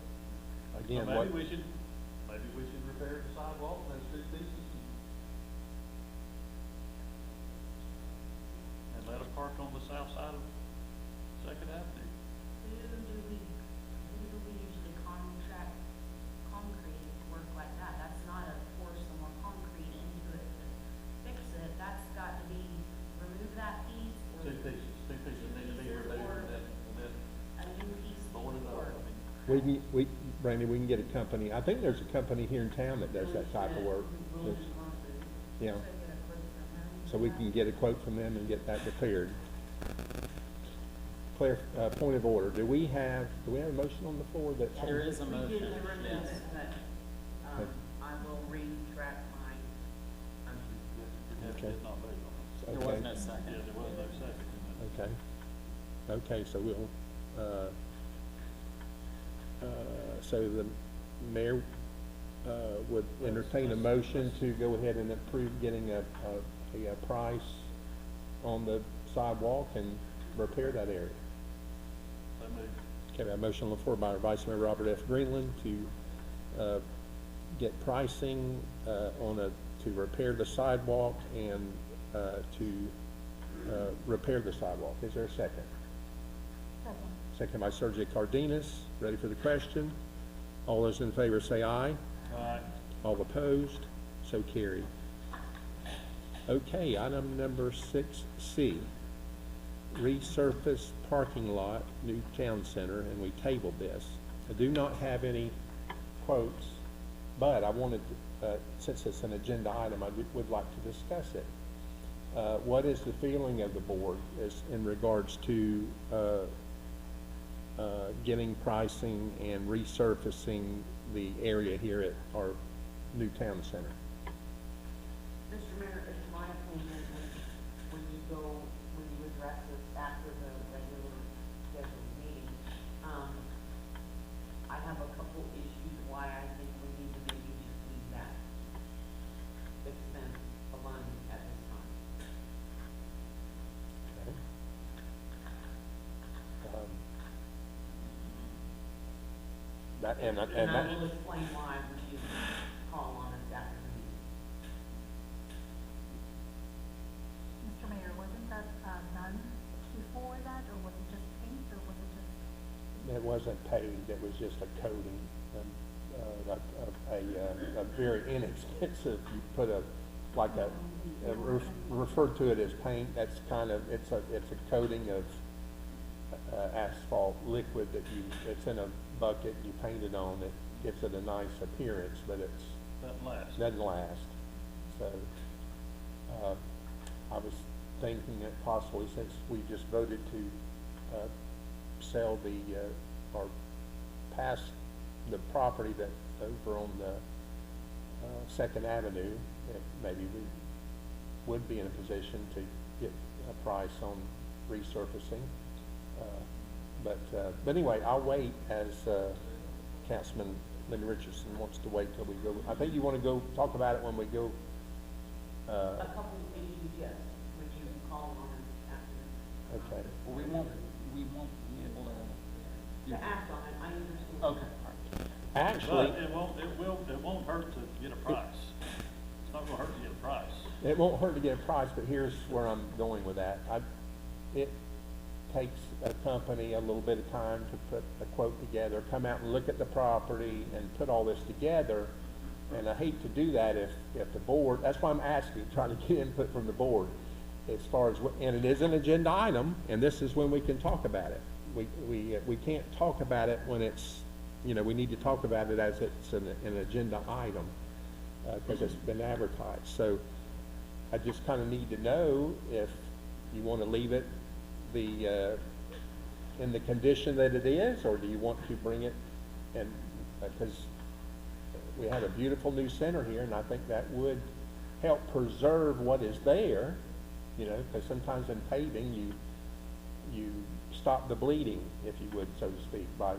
again, So what, maybe we should repair the sidewalk in those two pieces and let them park on the south side of Second Avenue. Who do we usually contract concrete work like that? That's not a pour some more concrete into it to fix it. That's got to be, remove that piece or. Two pieces need to be removed and then A new piece. boarded or- up. I mean, Brandy, we can get a company, I think there's a company here in town that does that type of work. There's- Yeah, So get a quote from them. so we can get a quote from them and get that repaired. Point of order, do we have a motion on the floor that? There is a We did motion, to remove yes. it, but, Okay. I will retract my motion. Okay. did not vote on There was Okay. no it. second. Yeah, there was no second. Okay, so we'll, so the mayor, would entertain a motion to go ahead and approve getting a price on the sidewalk and repair that area. So moved. Okay, we have a motion on the floor by our Vice Mayor Robert F. Greenland to, get pricing, to repair the sidewalk and, to, repair the sidewalk. Is there a second? Second. Second by Sergio Cardenas. Ready for the question? All those in favor say aye. Aye. All opposed? So carried. Okay, item number 6C. Resurface parking lot, new town center, and we tabled this. I do not have any quotes, but I wanted, since it's an agenda item, I would like to discuss it. What is the feeling of the board in regards to getting pricing and resurfacing the area here at our new town center? Mr. Mayor, it's my opinion, when you address this after the regular scheduled meeting, I have a couple issues why I think we need to maybe just leave that expense alone at this time. And I that, will explain why when you call on us after the meeting. Mr. Mayor, wasn't that, done before that, or was it just paint, or was it just? it wasn't paved, it was just a coating, a very inexpensive, you put refer to it as paint, that's kind of, it's a coating of asphalt liquid that it's in a bucket, you paint it on, it gives it a nice appearance, but doesn't last. So, I was thinking that possibly, since we just voted to, sell or pass the property that over on the, Second Avenue, that maybe we would be in a position to get a price on resurfacing. But anyway, I'll wait as, Councilman Lynn Richardson wants to wait till we go. I think you want to go talk about it when we go, A couple of issues, yes, which you can call on us after. okay. Well, we won't be able to. To act on it, I understand. Okay, all right. Actually, But it won't hurt to get a price. It's not gonna hurt to get a price. it won't hurt to get a price, but here's where I'm going with that. It takes a company a little bit of time to put a quote together, come out and look at the property and put all this together. And I hate to do that if the board, that's why I'm asking, trying to get input from the board as far as, and it is an agenda item, and this is when we can talk about it. We can't talk about it when it's, we need to talk about it as it's an agenda item, because it's been advertised. So I just kind of need to know if you want to leave it in the condition that it is, or do you want to bring it, and, because we have a beautiful new center here, and I think that would help preserve what is there, because sometimes in paving, you stop the bleeding, if you would, so to speak, by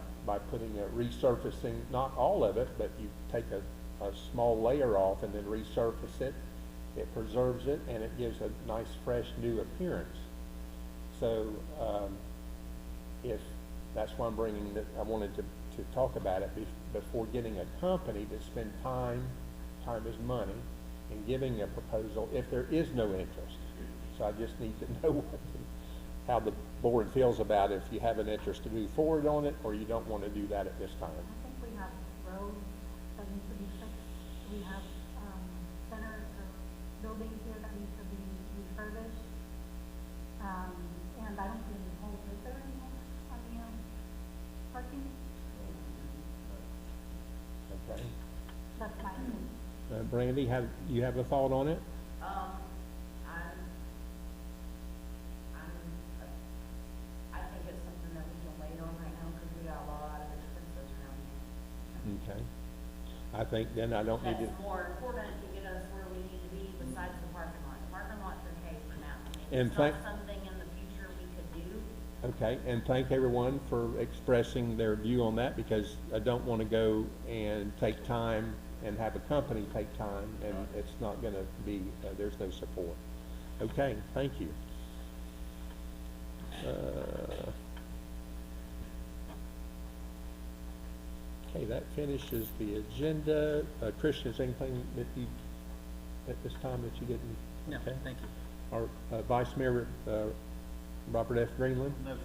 putting a resurfacing, not all of it, but you take a small layer off and then resurface it. It preserves it, and it gives a nice, fresh, new appearance. So, if that's why I'm bringing that, I wanted to talk about it before getting a company to spend time is money, and giving a proposal if there is no interest. So I just need to know how the board feels about if you have an interest to move forward on it, or you don't want to do that at this time. I think we have roads that need to be fixed. We have, centers or buildings here that need to be refurbished. And I don't see any holes. Is there any holes on the, parking? Okay. That's my opinion. Brandy, you have a thought on it? I think it's something that we can wait on right now, because we got a lot of expenses around here. Okay. I think then I don't need to. That's more important to get us where we need to be besides the parking lot. The parking lot's okay for now. I mean, And it's thank- not something in the future we could do. Okay, and thank everyone for expressing their view on that, because I don't want to go and take time and have a company take time, and it's not going to be, there's no support. Okay, thank you. Okay, that finishes the agenda. Christian, is anything that you, at this time, that you didn't? No, Okay. thank you. Our Vice Mayor, Robert F. Greenland. No,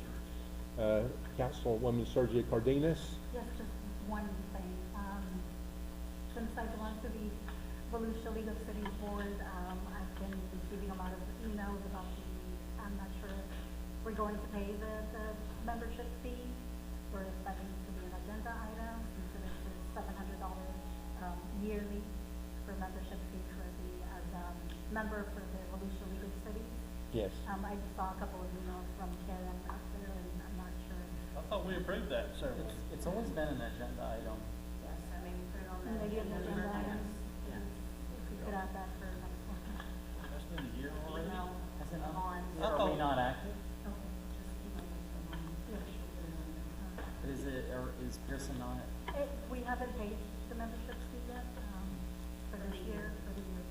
sir. Councilwoman Sergio Cardenas. Yes, just one thing. Since I belong to the Volusia League of Cities Board, I've been receiving a lot of emails about I'm not sure if we're going to pay the membership fee, or if that needs to be an agenda item, since it is $700 yearly for membership fee for as a member for the Volusia League of Cities. Yes. I just saw a couple of emails from Karen out there, and I'm not sure. I thought we approved that several. It's always been an agenda item. Yes, I mean, put it on the Maybe an agenda agenda for item, next. Yeah. if you could add that for next one. That's been a year already. Email Has it not? on. Are we not active? Okay, just email it to them. Yeah. Is it, or is Pierson not? We haven't paid the membership fee yet, for this year, for the year.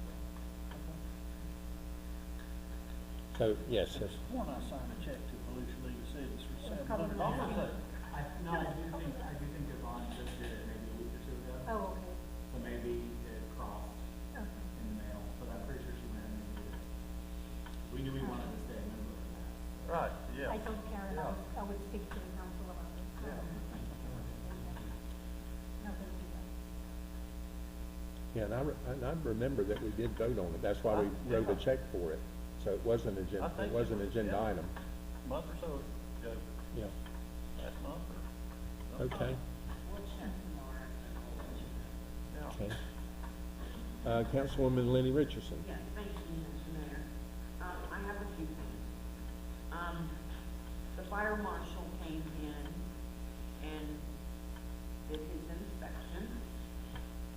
So, yes, yes. When I signed a check to Volusia League of Cities for It's $700. probably- I do think Yvonne just did it maybe a week or two ago. Oh, okay, So maybe it crossed okay. in the mail, but I'm pretty sure she went in and did it. We knew we wanted to stay a member of that. Right, yeah. I told Karen I would speak to the council about it. Yeah. No, thank you. Yeah, and I remember that we did vote on it. That's why we wrote a check for it. So it was an agenda, I think it was an it was, agenda yeah. item. Month or so ago, Yeah, last month or. okay, We'll check tomorrow. Yeah. okay. Councilwoman Lenny Richardson. Yes, thank you, Mr. Mayor. I have a few things. The fire marshal came in and did his inspection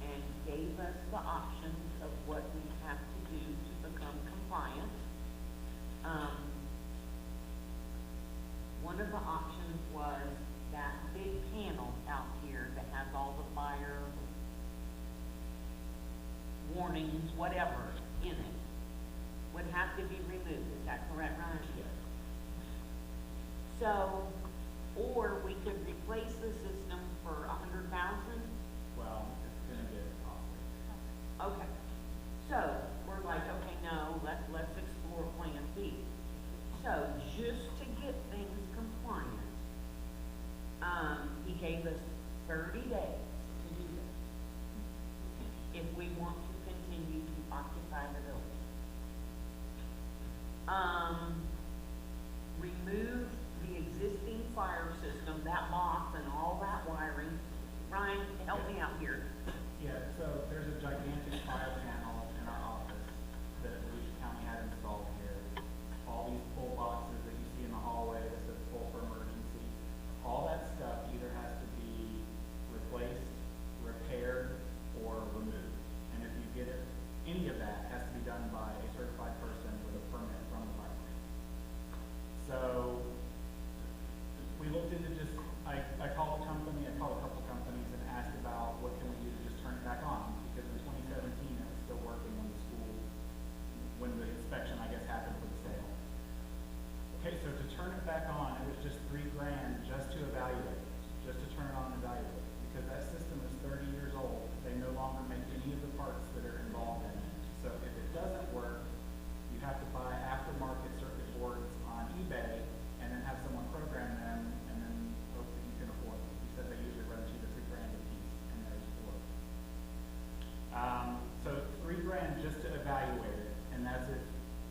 and gave us the options of what we have to do to become compliant. One of the options was that big panel out here that has all the fire warnings, whatever, in it, would have to be removed. Is that correct, Ryan? Yes. So, or we could replace the system for $100,000. Well, it's gonna get costly. Okay. So, we're like, okay, no, let's explore Plan B. So, just to get things compliant, he gave us 30 days to do this, if we want to continue to occupy the building. Remove the existing fire system, that box and all that wiring. Ryan, help me out here. Yeah, so there's a gigantic fire panel in our office that Volusia County had installed here. All these pull boxes that you see in the hallway that says pull for emergency, all that stuff either has to be replaced, repaired, or removed. And if you get it, any of that has to be done by a certified person with a permit from the fire marshal.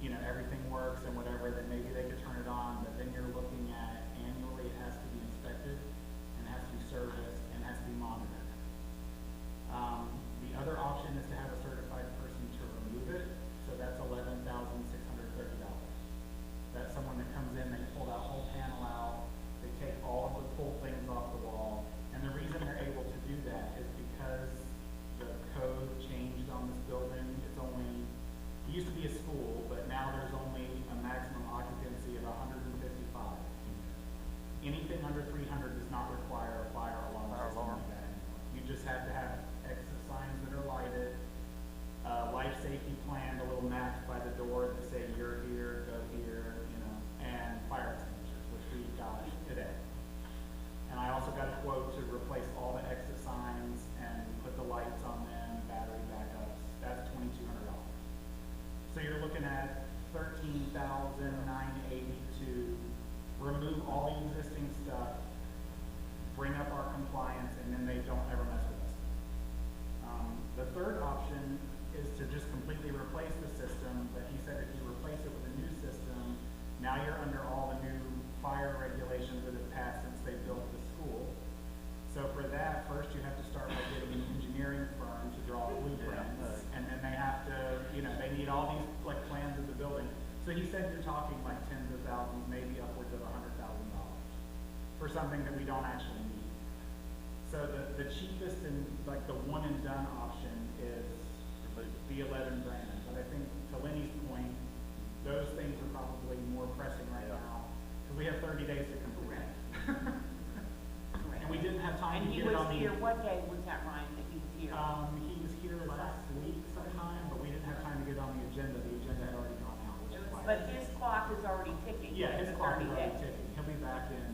you know, everything works and whatever, then maybe they could turn it on, but then you're looking at annually it has to be inspected and has to be serviced and has to be monitored. The other option is to have a certified person to remove it, so that's $11,630. That's someone that comes in, they pull that whole panel out, they take all of the pull things off the wall, and the reason they're able to do that is because the code changed on this building. It's only, it used to be a school, but now there's only a maximum occupancy of 155. Anything under 300 does not require a fire alarm system like that anymore. You just have to have exit signs that are lighted, life safety plan, a little map by the door that say you're here, go here, you know, and fire extinguishers, which we got today. And I also got a quote to replace all the exit signs and put the lights on them, battery backups. That's $2,200. So you're looking at $13,980 to remove all the existing stuff, bring up our compliance, and then they don't ever mess with us. The third option is to just completely replace the system, but he said if you replace it with a new system, now you're under all the new fire regulations that have passed since they built the school. So for that, first you have to start by getting an engineering firm to draw blueprints, and then they have to, you know, they need all these like plans of the building. So he said you're talking like tens of thousands, maybe upwards of $100,000 for something that we don't actually need. So the cheapest and like the one and done option is the 11 grand. But I think to Lenny's point, those things are probably more pressing right now because we have 30 days to complete. And we didn't have time to get it on the. And he was here, what day was that, Ryan, that he was here? He was here last week sometime, but we didn't have time to get on the agenda. The agenda had already gone out, which is why. But his clock is already ticking. Yeah, his clock is 30 already days. ticking. He'll be back in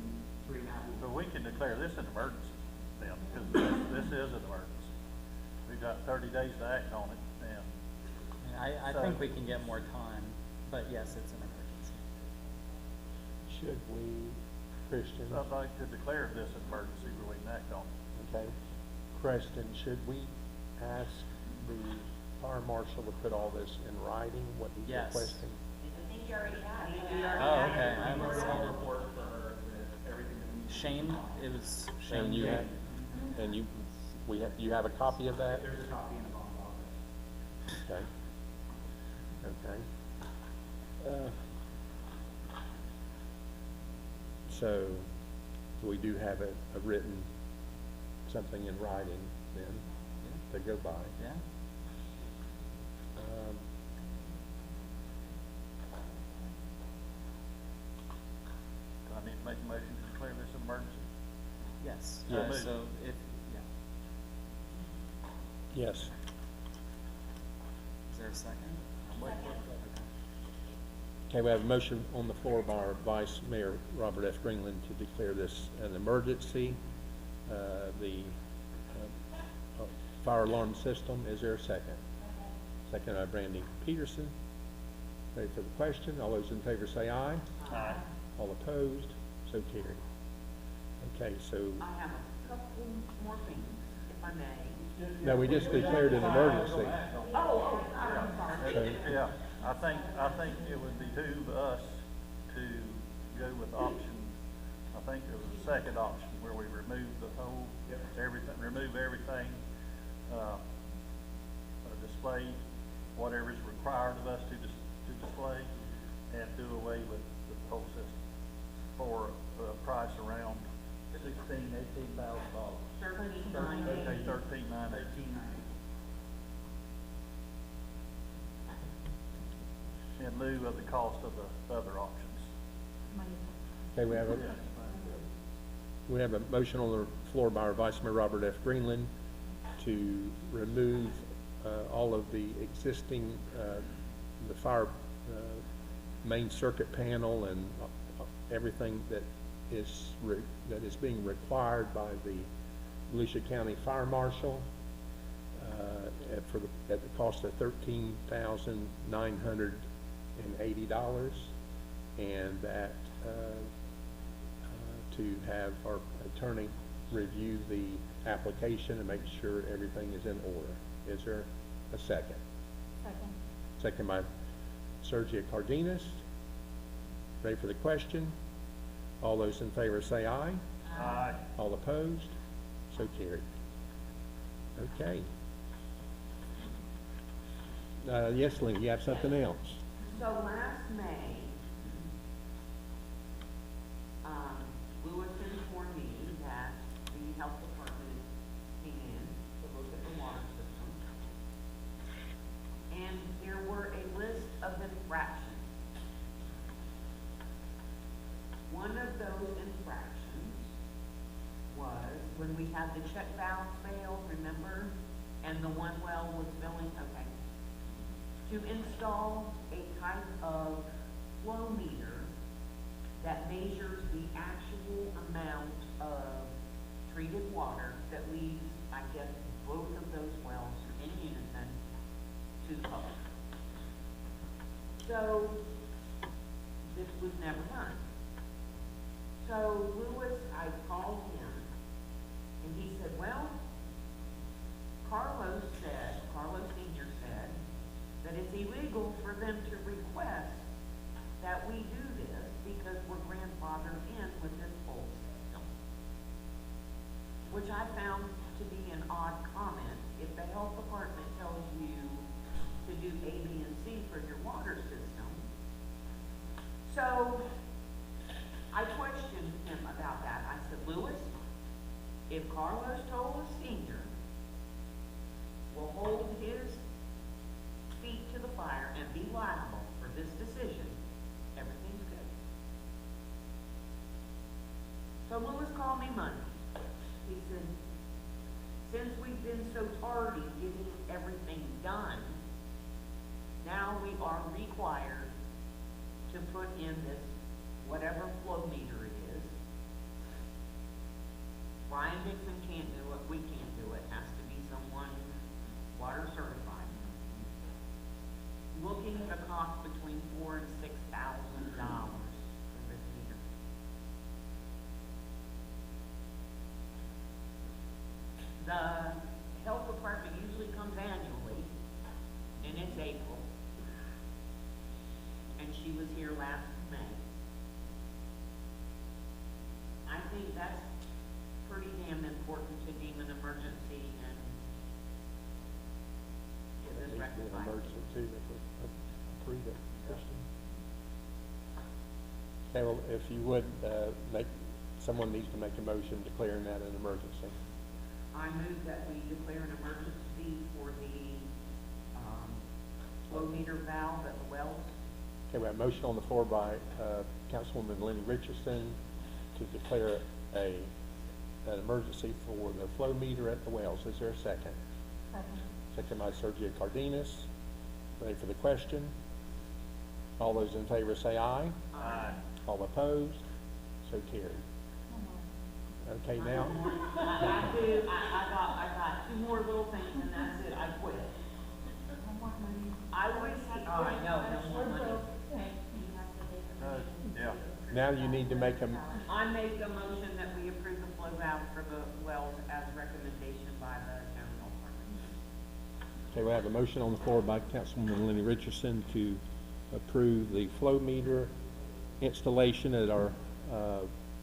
3.5 weeks. But we can declare this an emergency then, because this is an emergency. We've got 30 days to act on it, and I So- think we can get more time, but yes, it's an emergency. Should we, Christian, so I'd like to declare this an emergency where we can act on it. okay, Preston, should we ask the fire marshal to put all this in writing, what he's Yes. requesting? I think you already have. Oh, okay, I We wrote understand. a report for her that everything that we need. Shane, it was Shane. And you have, and you have a copy of that? There's a copy in the bond office. Okay. Okay. So, we do have a written, something in writing then, to go by. Yeah, Um, Do I need to make a motion to declare this an emergency? yes. Yes. So if, yeah, Yes. is there a second? Okay, we have a motion on the floor by our Vice Mayor, Robert F. Greenland, to declare this an emergency. The fire alarm system, is there a second? Second by Brandy Peterson. Ready for the question? All those in favor say aye. Aye. All opposed? So carried. Okay, so, I have a couple more things, if I may. no, we just declared an emergency. Oh, I'm sorry. So, Yeah, I think it would behoove us to go with option, I think there was a second option where we remove the whole, remove everything, display whatever is required of us to display, and do away with the whole system for a price around $18,000. $13,980. $13,980. In lieu of the cost of the other options. okay, we have a motion on the floor by our Vice Mayor, Robert F. Greenland, to remove all of the existing, the fire main circuit panel and everything that is being required by the Volusia County Fire Marshal at the cost of $13,980, and that to have our attorney review the application and make sure everything is in order. Is there a second? Second. Second by Sergio Cardenas. Ready for the question? All those in favor say aye. Aye. All opposed? So carried. Okay. Yes, Lynn, you have something else? So last May, Lewis informed me that the health department came in to look at the water system. And there were a list of infractions. One of those infractions was when we had the check valve fail, remember? And the one well was filling, okay. To install a type of flow meter that measures the actual amount of treated water that leaves, I guess, both of those wells in unison to the public. So, this was never done. So Lewis, I called him, and he said, well, Carlos Senior said, that it's illegal for them to request that we do this because we're grandfathered in with this whole system. Which I found to be an odd comment. If the health department tells you to do A, B, and C for your water system. So, I questioned him about that. I said, Lewis, if Carlos told us Senior will hold his feet to the fire and be liable for this decision, everything's good. So Lewis called me Monday. He said, since we've been so tardy getting everything done, now we are required to put in this whatever flow meter it is. Brian Dixon can't do it, we can't do it, has to be someone water certified. Looking at a cost between $4,000 and $6,000 for this meter. The health department usually comes annually, and it's April. And she was here last May. I think that's pretty damn important to deem an emergency and get this rectified. Emergency too, if we approve it, Kristen. Okay, well, if you would, someone needs to make a motion declaring that an emergency. I move that we declare an emergency for the, flow meter valve at the wells. Okay, we have a motion on the floor by, Councilwoman Lenny Richardson to declare an emergency for the flow meter at the wells. Is there a second? Second by Sergio Cardenas. Ready for the question? All those in favor say aye. Aye. All opposed? So carried. Okay, now. I got two more little things and that's it, I quit. I was, all right, no more money. Yeah. Now you need to make a, I make a motion that we approve the flow valve for the wells as recommendation by the county health department. okay, we have a motion on the floor by Councilwoman Lenny Richardson to approve the flow meter installation at our,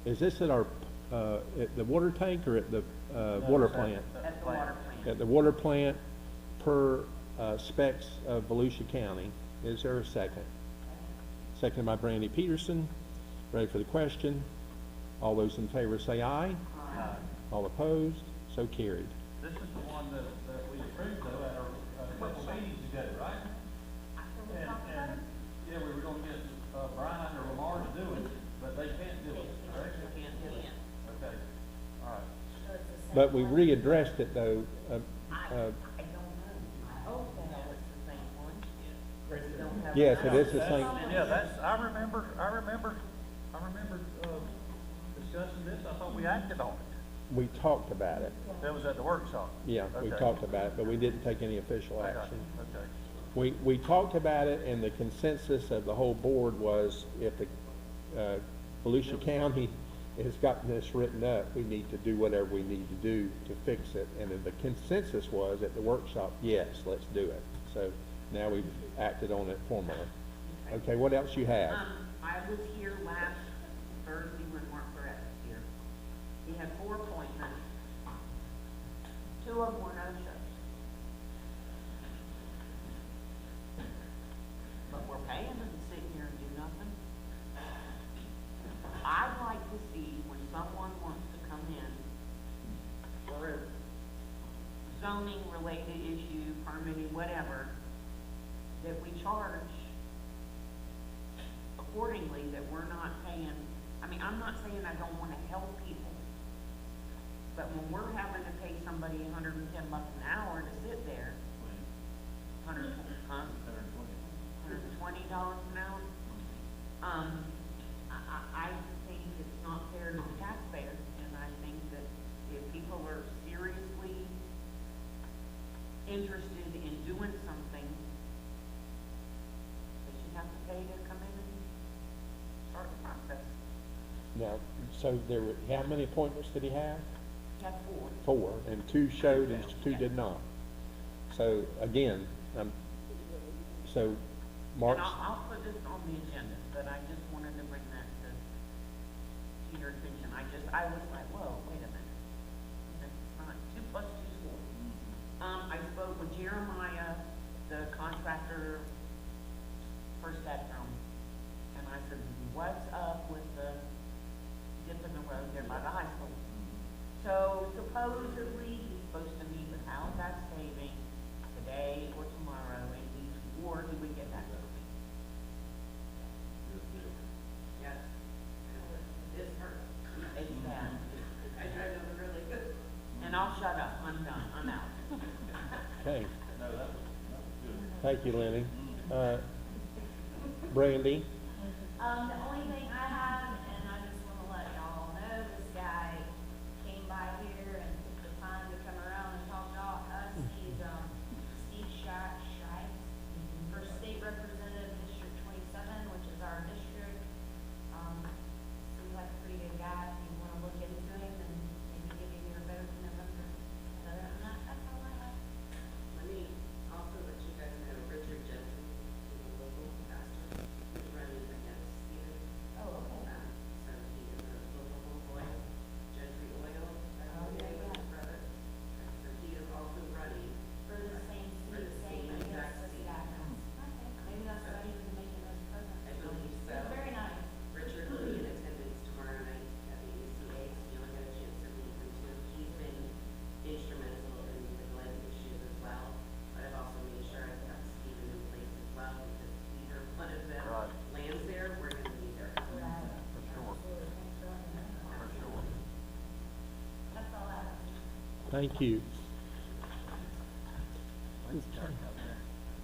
is this at our, at the water tank or at the, water plant? At the water plant. At the water plant per, specs of Volusia County. Is there a second? Second by Brandy Pierson. Ready for the question? All those in favor say aye. Aye. All opposed? So carried. This is the one that we approved though at our, couple meetings ago, right? And, yeah, we were gonna get, Brian or Lamar to do it, but they can't do it, correct? They can't do it. Okay, all right. But we readdressed it though, I don't know. I hope that it's the same one. We don't have yes, enough. it is the same. Yeah, that's, I remember, discussing this, I thought we acted on it. We talked about it. That was at the workshop. Yeah, we Okay. talked about it, but we didn't take any official Okay, action. okay. We talked about it, and the consensus of the whole board was if the, Volusia County has gotten this written up, we need to do whatever we need to do to fix it. And then the consensus was at the workshop, yes, let's do it. So now we've acted on it formally. Okay, what else you have? I was here last Thursday when Mark Perez was here. We had 4 appointments. 2 of them were no-shows. But we're paying them to sit here and do nothing. I'd like to see when someone wants to come in for a zoning related issue, permitting, whatever, that we charge accordingly, that we're not paying. I mean, I'm not saying I don't wanna help people, but when we're having to pay somebody $110 an hour to sit there, $120 an hour, I think it's not fair to the taxpayers, and I think that if people are seriously interested in doing something, they should have to pay to come in and start the process. Now, so there were, how many appointments did he have? You have 4. 4, and 2 showed and 2 did not. So, again, so Mark's, And I'll put this on the agenda, but I just wanted to bring that to your attention. I was like, whoa, wait a minute. It's not 2 plus 2 is 4. I spoke with Jeremiah, the contractor for Stadstrom, and I said, what's up with the dip in the road there by the high school? So supposedly he's supposed to meet with Halifax Paving today or tomorrow, and or he would get back to me. Yes. This hurts. It's bad. I know really good. And I'll shut up. I'm done. I'm out. okay. Thank you, Lenny. Brandy? The only thing I have, and I just wanna let y'all know, this guy came by here and took the time to come around and talk to us. He's, Steve Shives, for State Representative District 27, which is our district. Seems like a pretty good guy. If you wanna look into him and maybe give him your vote in November. Other than that, that's all I have. Let me also let you guys know, Richard Jensen, who's a local pastor, is running against Stephen. Oh, okay. So he is a local oil, Gentry Oil, that's Oh, the name yeah, of his yeah. brother. So he is also running. For the same For the seat, same same, I exact guess, seat. yeah. Okay, maybe that's why he was making those presents. I believe so. It's very nice. Richard will be in attendance tomorrow night at the UCA, so you'll get a chance to meet him too. He's been instrumental in the Glen issues as well, but I've also made sure I've got Stephen in place as well, because either one of them Right. lands there, we're gonna be there. Right. For sure. Absolutely. Thanks for letting me know. For sure. That's all I have. Thank you. It's dark out there.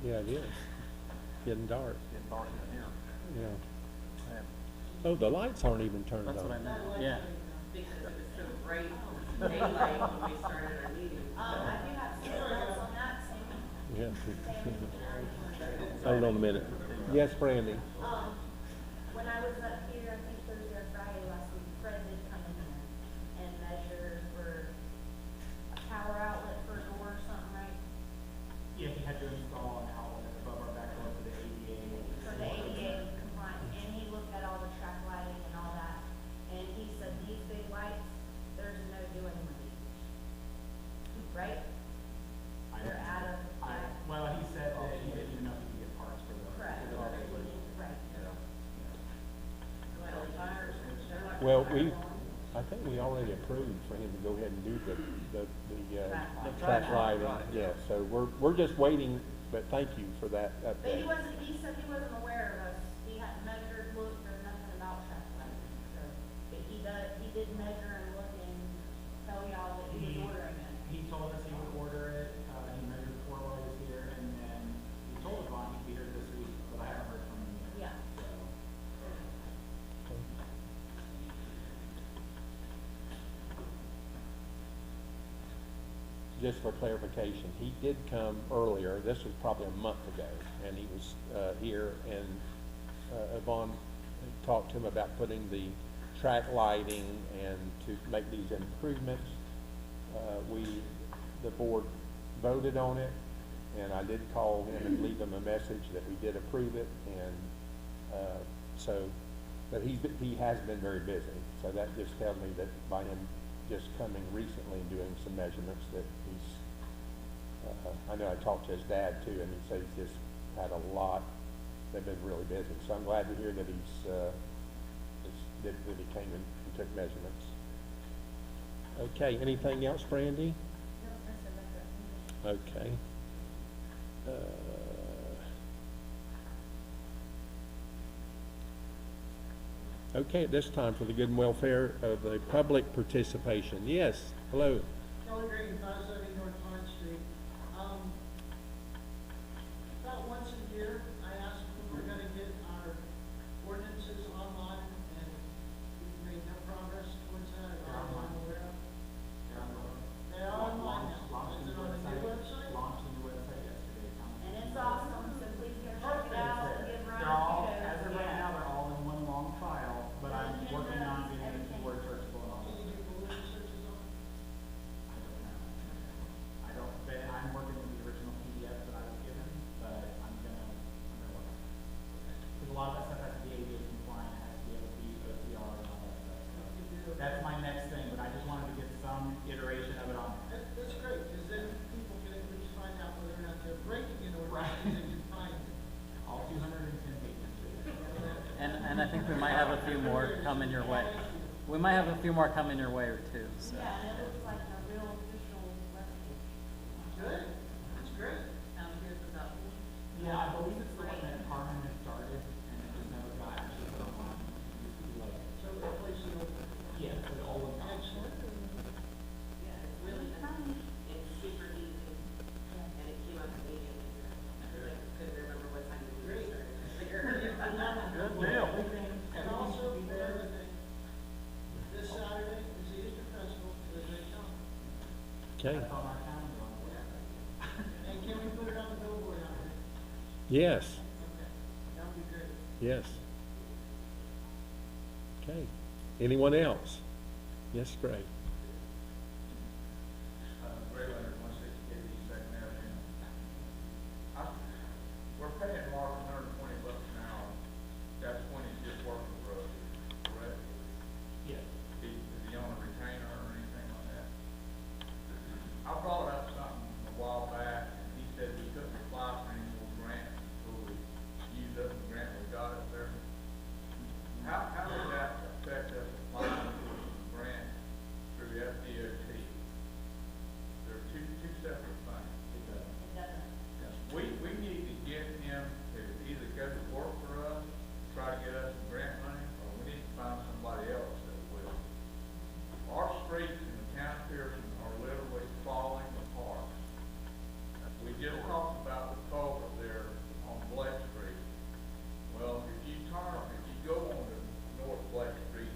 Yeah, it is. Getting dark, Getting dark in here. yeah. Man, Oh, the lights aren't even turned on. That's what I meant, yeah. Because it was so bright daylight when we started our meeting. I do have something else on that, Sammy. Yeah. Hold on a minute. Yes, Brandy? When I was up here, I think Thursday or Friday last week, Fred did come in here and measure for a power outlet for a door or something, right? Yeah, he had to install an outlet above our back door for the ADA. For the ADA compliance, and he looked at all the track lighting and all that, and he said these big lights, there's no doing with these. Right? They're out of, Well, he said that he didn't even know if he could get parts for the. correct, for the- right. Well, I think we already approved for him to go ahead and do the track lighting. Yeah, so we're just waiting, but thank you for that But update. he said he wasn't aware of us, he hadn't measured, looked, or nothing about track lighting, so, but he did measure and look and tell y'all that he was ordering it. He told us he would order it, he measured before while he was here, and then he told Vaughn he'd be here this week, but I haven't heard from him yet. Yeah. So, Just for clarification, he did come earlier, this was probably a month ago, and he was here, and Yvonne talked to him about putting the track lighting and to make these improvements. The board voted on it, and I did call him and leave him a message that we did approve it, and So, but he has been very busy, so that just tells me that by him just coming recently and doing some measurements that he's, I know I talked to his dad too, and he said he's just had a lot, they've been really busy. So I'm glad to hear that that he came and took measurements. Okay, anything else, Brandy? No, that's it. Okay. Okay, at this time for the good and welfare of the public participation. Yes, hello. Kelly Green, 570 North Pine Street. About once a year, I ask when we're gonna get our ordinances online, and we've made no progress towards that, as I'm aware of. They are online now. Is it on the new website? Launched the new website yesterday. And it's awesome, so please go check it out and give They're Ryan all, kudos. as of right Yeah. now, they're all in one long file, but I'm Everything working on is, getting everything. the word searchable and all Can that. you do Boolean searches on? I don't know. I'm working with the original PDF that I was given, but I'm gonna work on it. Because a lot of that stuff has to be ADA compliant, it has to be able to be OCR and all that stuff. So that's my next thing, but I just wanted to get some iteration of it on there. That's great, because then people can at least find out whether or not they're breaking an ordinance, and they can find it. All 210 pages. And I think we might have a few more coming your way. We might have a few more coming your way too, so. Yeah, and it looks like a real official webpage. Good, that's great. Here's the double. Yeah, I believe it's the one that Carmen had started, and it just never got actually put online. It used to be like, So replace the old. yeah, for the old one. Excellent. Yeah, it's really nice. It's super easy, and it came up immediately. I couldn't remember what time we Great. started. Good deal. And also, another thing, this Saturday is the Easter Festival, so they come. Okay, That's on our calendar on the website. And can we put it on the billboard out there? yes, Okay, that would be great. yes. Okay, anyone else? Yes, great. Gray Leonard, 168 East Second Avenue. We're paying Mark $120 an hour. That's when he's just working for us, correct? Yes. Is he on a retainer or anything like that? I brought up something a while back, and he said we couldn't apply for any more grants until we used up the grant we got up there. How does that affect us applying for a grant through FDOT? They're two separate things. It doesn't. We need to get him to either go to work for us, try to get us some grant money, or we need to find somebody else that will. Our streets in the town of Pierson are literally falling apart. We just talked about the culvert there on Black Street. Well, if you go on to North Black Street,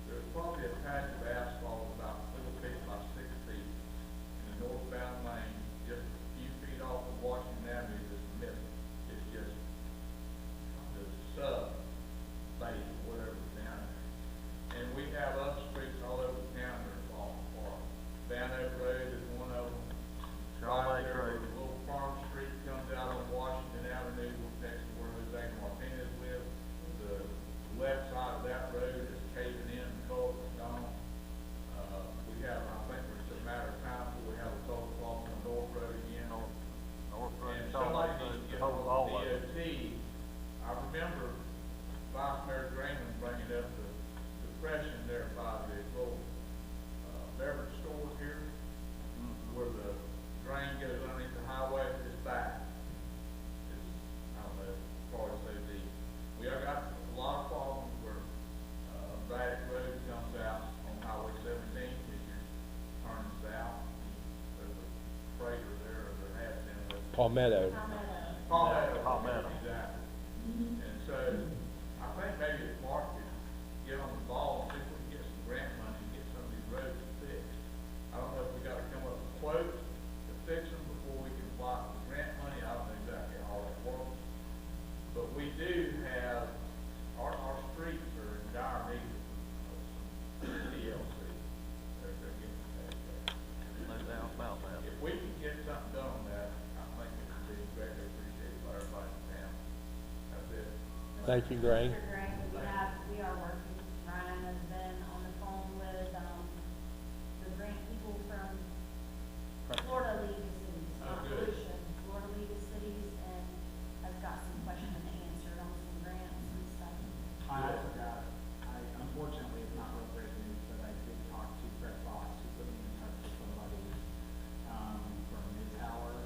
there's probably a patch of asphalt about 4 feet by 6 feet in the northbound lane, just a few feet off of Washington Avenue that's missing. It's just the sub-base, or whatever, down there. And we have other streets all over the town that are falling apart. Van Oak Road is one of them. Right there where the little farm street comes out on Washington Avenue, next to where Jose Martinez lives. The left side of that road is caving in, the culvert's gone. We have, I think it's just a matter of time before we have a total cross on North Road again. And somebody needs to get hold of DOT. I remember Vice Mayor Grayman bringing up the depression there by the little beverage store here, where the drain goes underneath the highway, it's back. It's, I don't know, as far as so deep. We have got a lot of problems where Braddock Road comes out on Highway 17, if you're turning south. There's a freighter there, or there has been. Palmetto. Palmetto. Exactly. And so, I think maybe if Mark could get on the ball and see if we can get some grant money and get some of these roads fixed. I don't know if we gotta come up with quotes to fix them before we can apply for the grant money. I don't know exactly how that works. But we do have, our streets are in dire need of some TLC. They're getting bad. No doubt about that. If we can get something done on that, I think it would be greatly appreciated by everybody in town. That's it. Thank you, Gray. Mr. Gray, we are working, Ryan has been on the phone with, the grant people from Florida League of Cities, not good. Pollution, Florida League of Cities, and has got some questions answered on some grants and stuff. I forgot, unfortunately, it's not real great news, but I did talk to Brett Fox, who put me in touch with somebody, from Mid-Tower,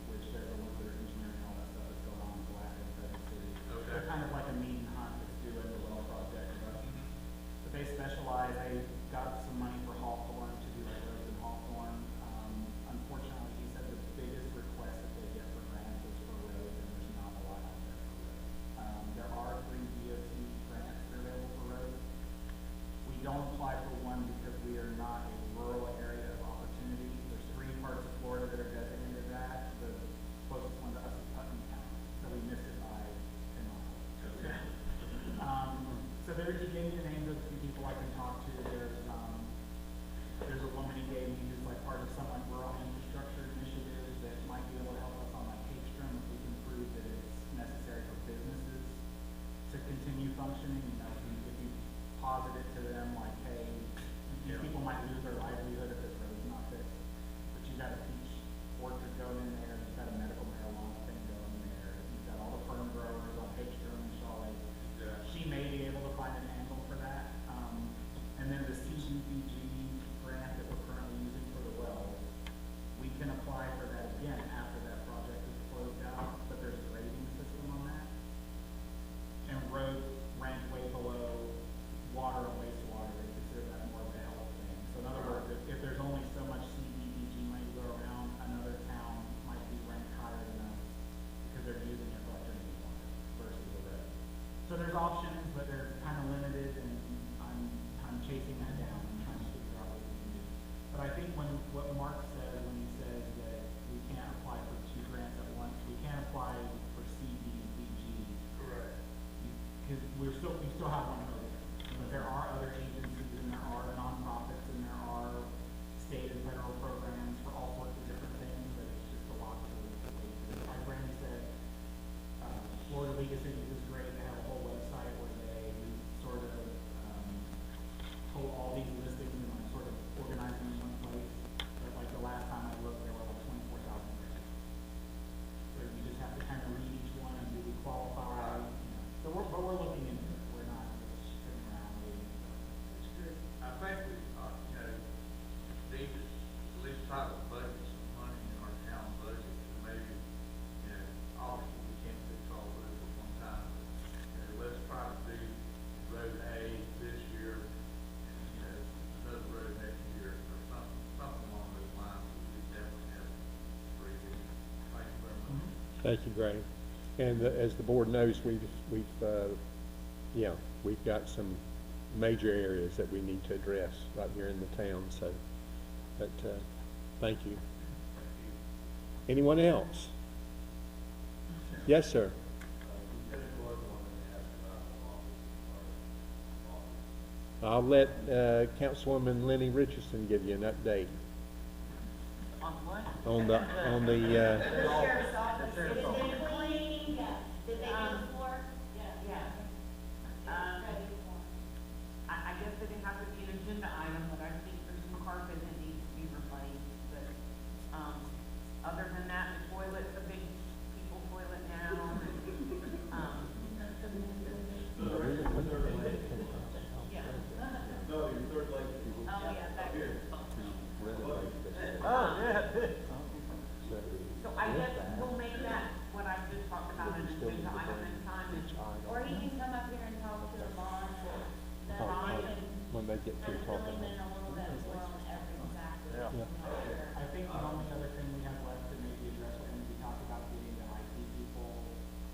which they're the ones that are engineering all that stuff that's going on in Galactic City. Okay. They're kind of like a meeting hunt that's doing the well project, but they specialize, they got some money for Hawthorne to do like roads in Hawthorne. Unfortunately, he said the biggest request that they get for grants is for roads, and there's not a lot out there for roads. There are 3 DOT grants that are available for roads. We don't apply for one because we are not a rural area of opportunity. There's 3 parts of Florida that are designated that. The closest one to us is Putnam County, so we missed it by 10 miles. So there, he gave me the names of a few people I can talk to. There's a woman he gave me who's like part of some like rural infrastructure initiatives that might be able to help us on like Cakestrom if we can prove that it's necessary for businesses to continue functioning. You know, if you posit it to them like, hey, these people might lose their livelihood if this road's not fixed, but you've got a peach orchard going in there, you've got a medical marijuana thing going in there, you've got all the fern growers on Cakestrom and Shaw Lake. She may be able to find an angle for that. And then the CDBG grant that we're currently using for the wells, we can apply for that again after that project is closed out, but there's a grading system on that. And roads rank way below water and wastewater, they consider that more of a health thing. So in other words, if there's only so much CDBG money to go around, another town might be ranked higher than us because they're using it for like drinking water versus the road. So there's options, but they're kind of limited, and I'm chasing that down and trying to figure out what we can do. But I think what Mark said when he says that we can't apply for 2 grants at once, we can't apply for CDBG. Correct. Because we still have one over there. But there are other agencies, and there are nonprofits, and there are state and federal programs for all sorts of different things, but it's just a lot to wait through. Like Brandon said, Florida League of Cities is great. They have a whole website where they sort of pull all these listings and like sort of organize them in one place. But like the last time I looked, there were like 24,000 grants. So you just have to kind of read each one and do we qualify. You know. So we're looking into it. We're not just sitting around waiting. It's good. I think we, need to at least try to budget some money in our town budget. Maybe, obviously we can't fix all of it at one time. Let's try to do road A this year, and, another road next year, or something along those lines. We definitely have three years. Thank you very much. Thank you, Gray. And as the board knows, we've got some major areas that we need to address right here in the town, so, but, thank you. Anyone else? Yes, sir. I'll let, Councilwoman Lenny Richardson give you an update On what? on the, The sheriff's office, it has been cleaned, did they get the floor? Yeah. I guess it didn't have to be an agenda item, but I think there's some carpet that needs to be replaced, but, other than that, the toilet's a big people toilet now. Yeah. No, your third leg. Oh, yeah, that is. Oh, yeah. So I guess we'll make that, what I just talked about, an agenda item next time, and Or he can come up here and talk to the boss, then I can when they get through fill talking. him in a little bit more on exactly. I think the only other thing we have left to maybe address when we talked about getting the IT people,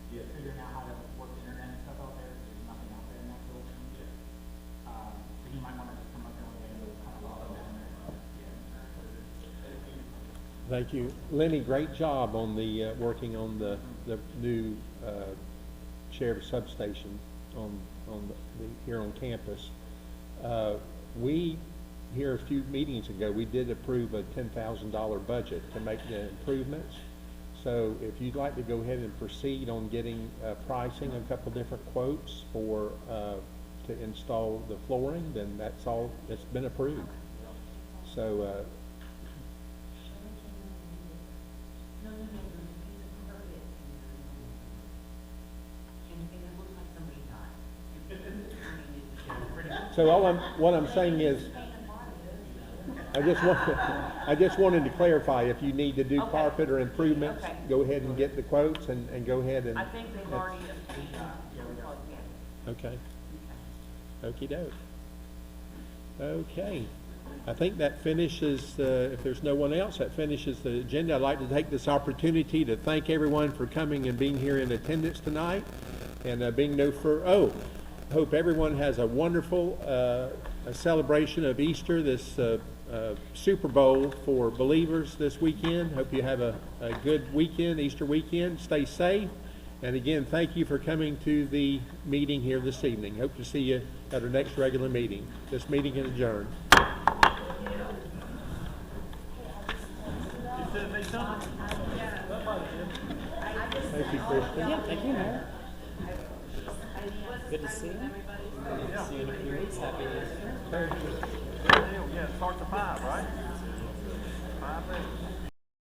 figuring out how to work the internet and stuff out there, because there's nothing out there in that building. So you might want to just come up there one day and kind of walk down there. Thank you. Lenny, great job on the, working on the new, sheriff substation here on campus. We, here a few meetings ago, we did approve a $10,000 budget to make the improvements. So if you'd like to go ahead and proceed on getting pricing, a couple different quotes for, to install the flooring, then that's all, it's been approved. So, And it looks like somebody died. I mean, it's so what I'm saying is, I just wanted to clarify, if you need to do Okay. carpet or improvements, Okay. go ahead and get the quotes and go ahead and. I think they've already obtained that. Okay. Okey doke. Okay. I think that finishes, if there's no one else, that finishes the agenda. I'd like to take this opportunity to thank everyone for coming and being here in attendance tonight. And hope everyone has a wonderful a celebration of Easter, this Super Bowl for believers this weekend. Hope you have a good weekend, Easter weekend. Stay safe. And again, thank you for coming to the meeting here this evening. Hope to see you at our next regular meeting. This meeting is adjourned. Thank you, Kristen. Yeah, thank you, Mayor. Good to see you. See you in a few weeks. Happy Easter. Good deal, yeah, it starts at 5, right? 5 minutes.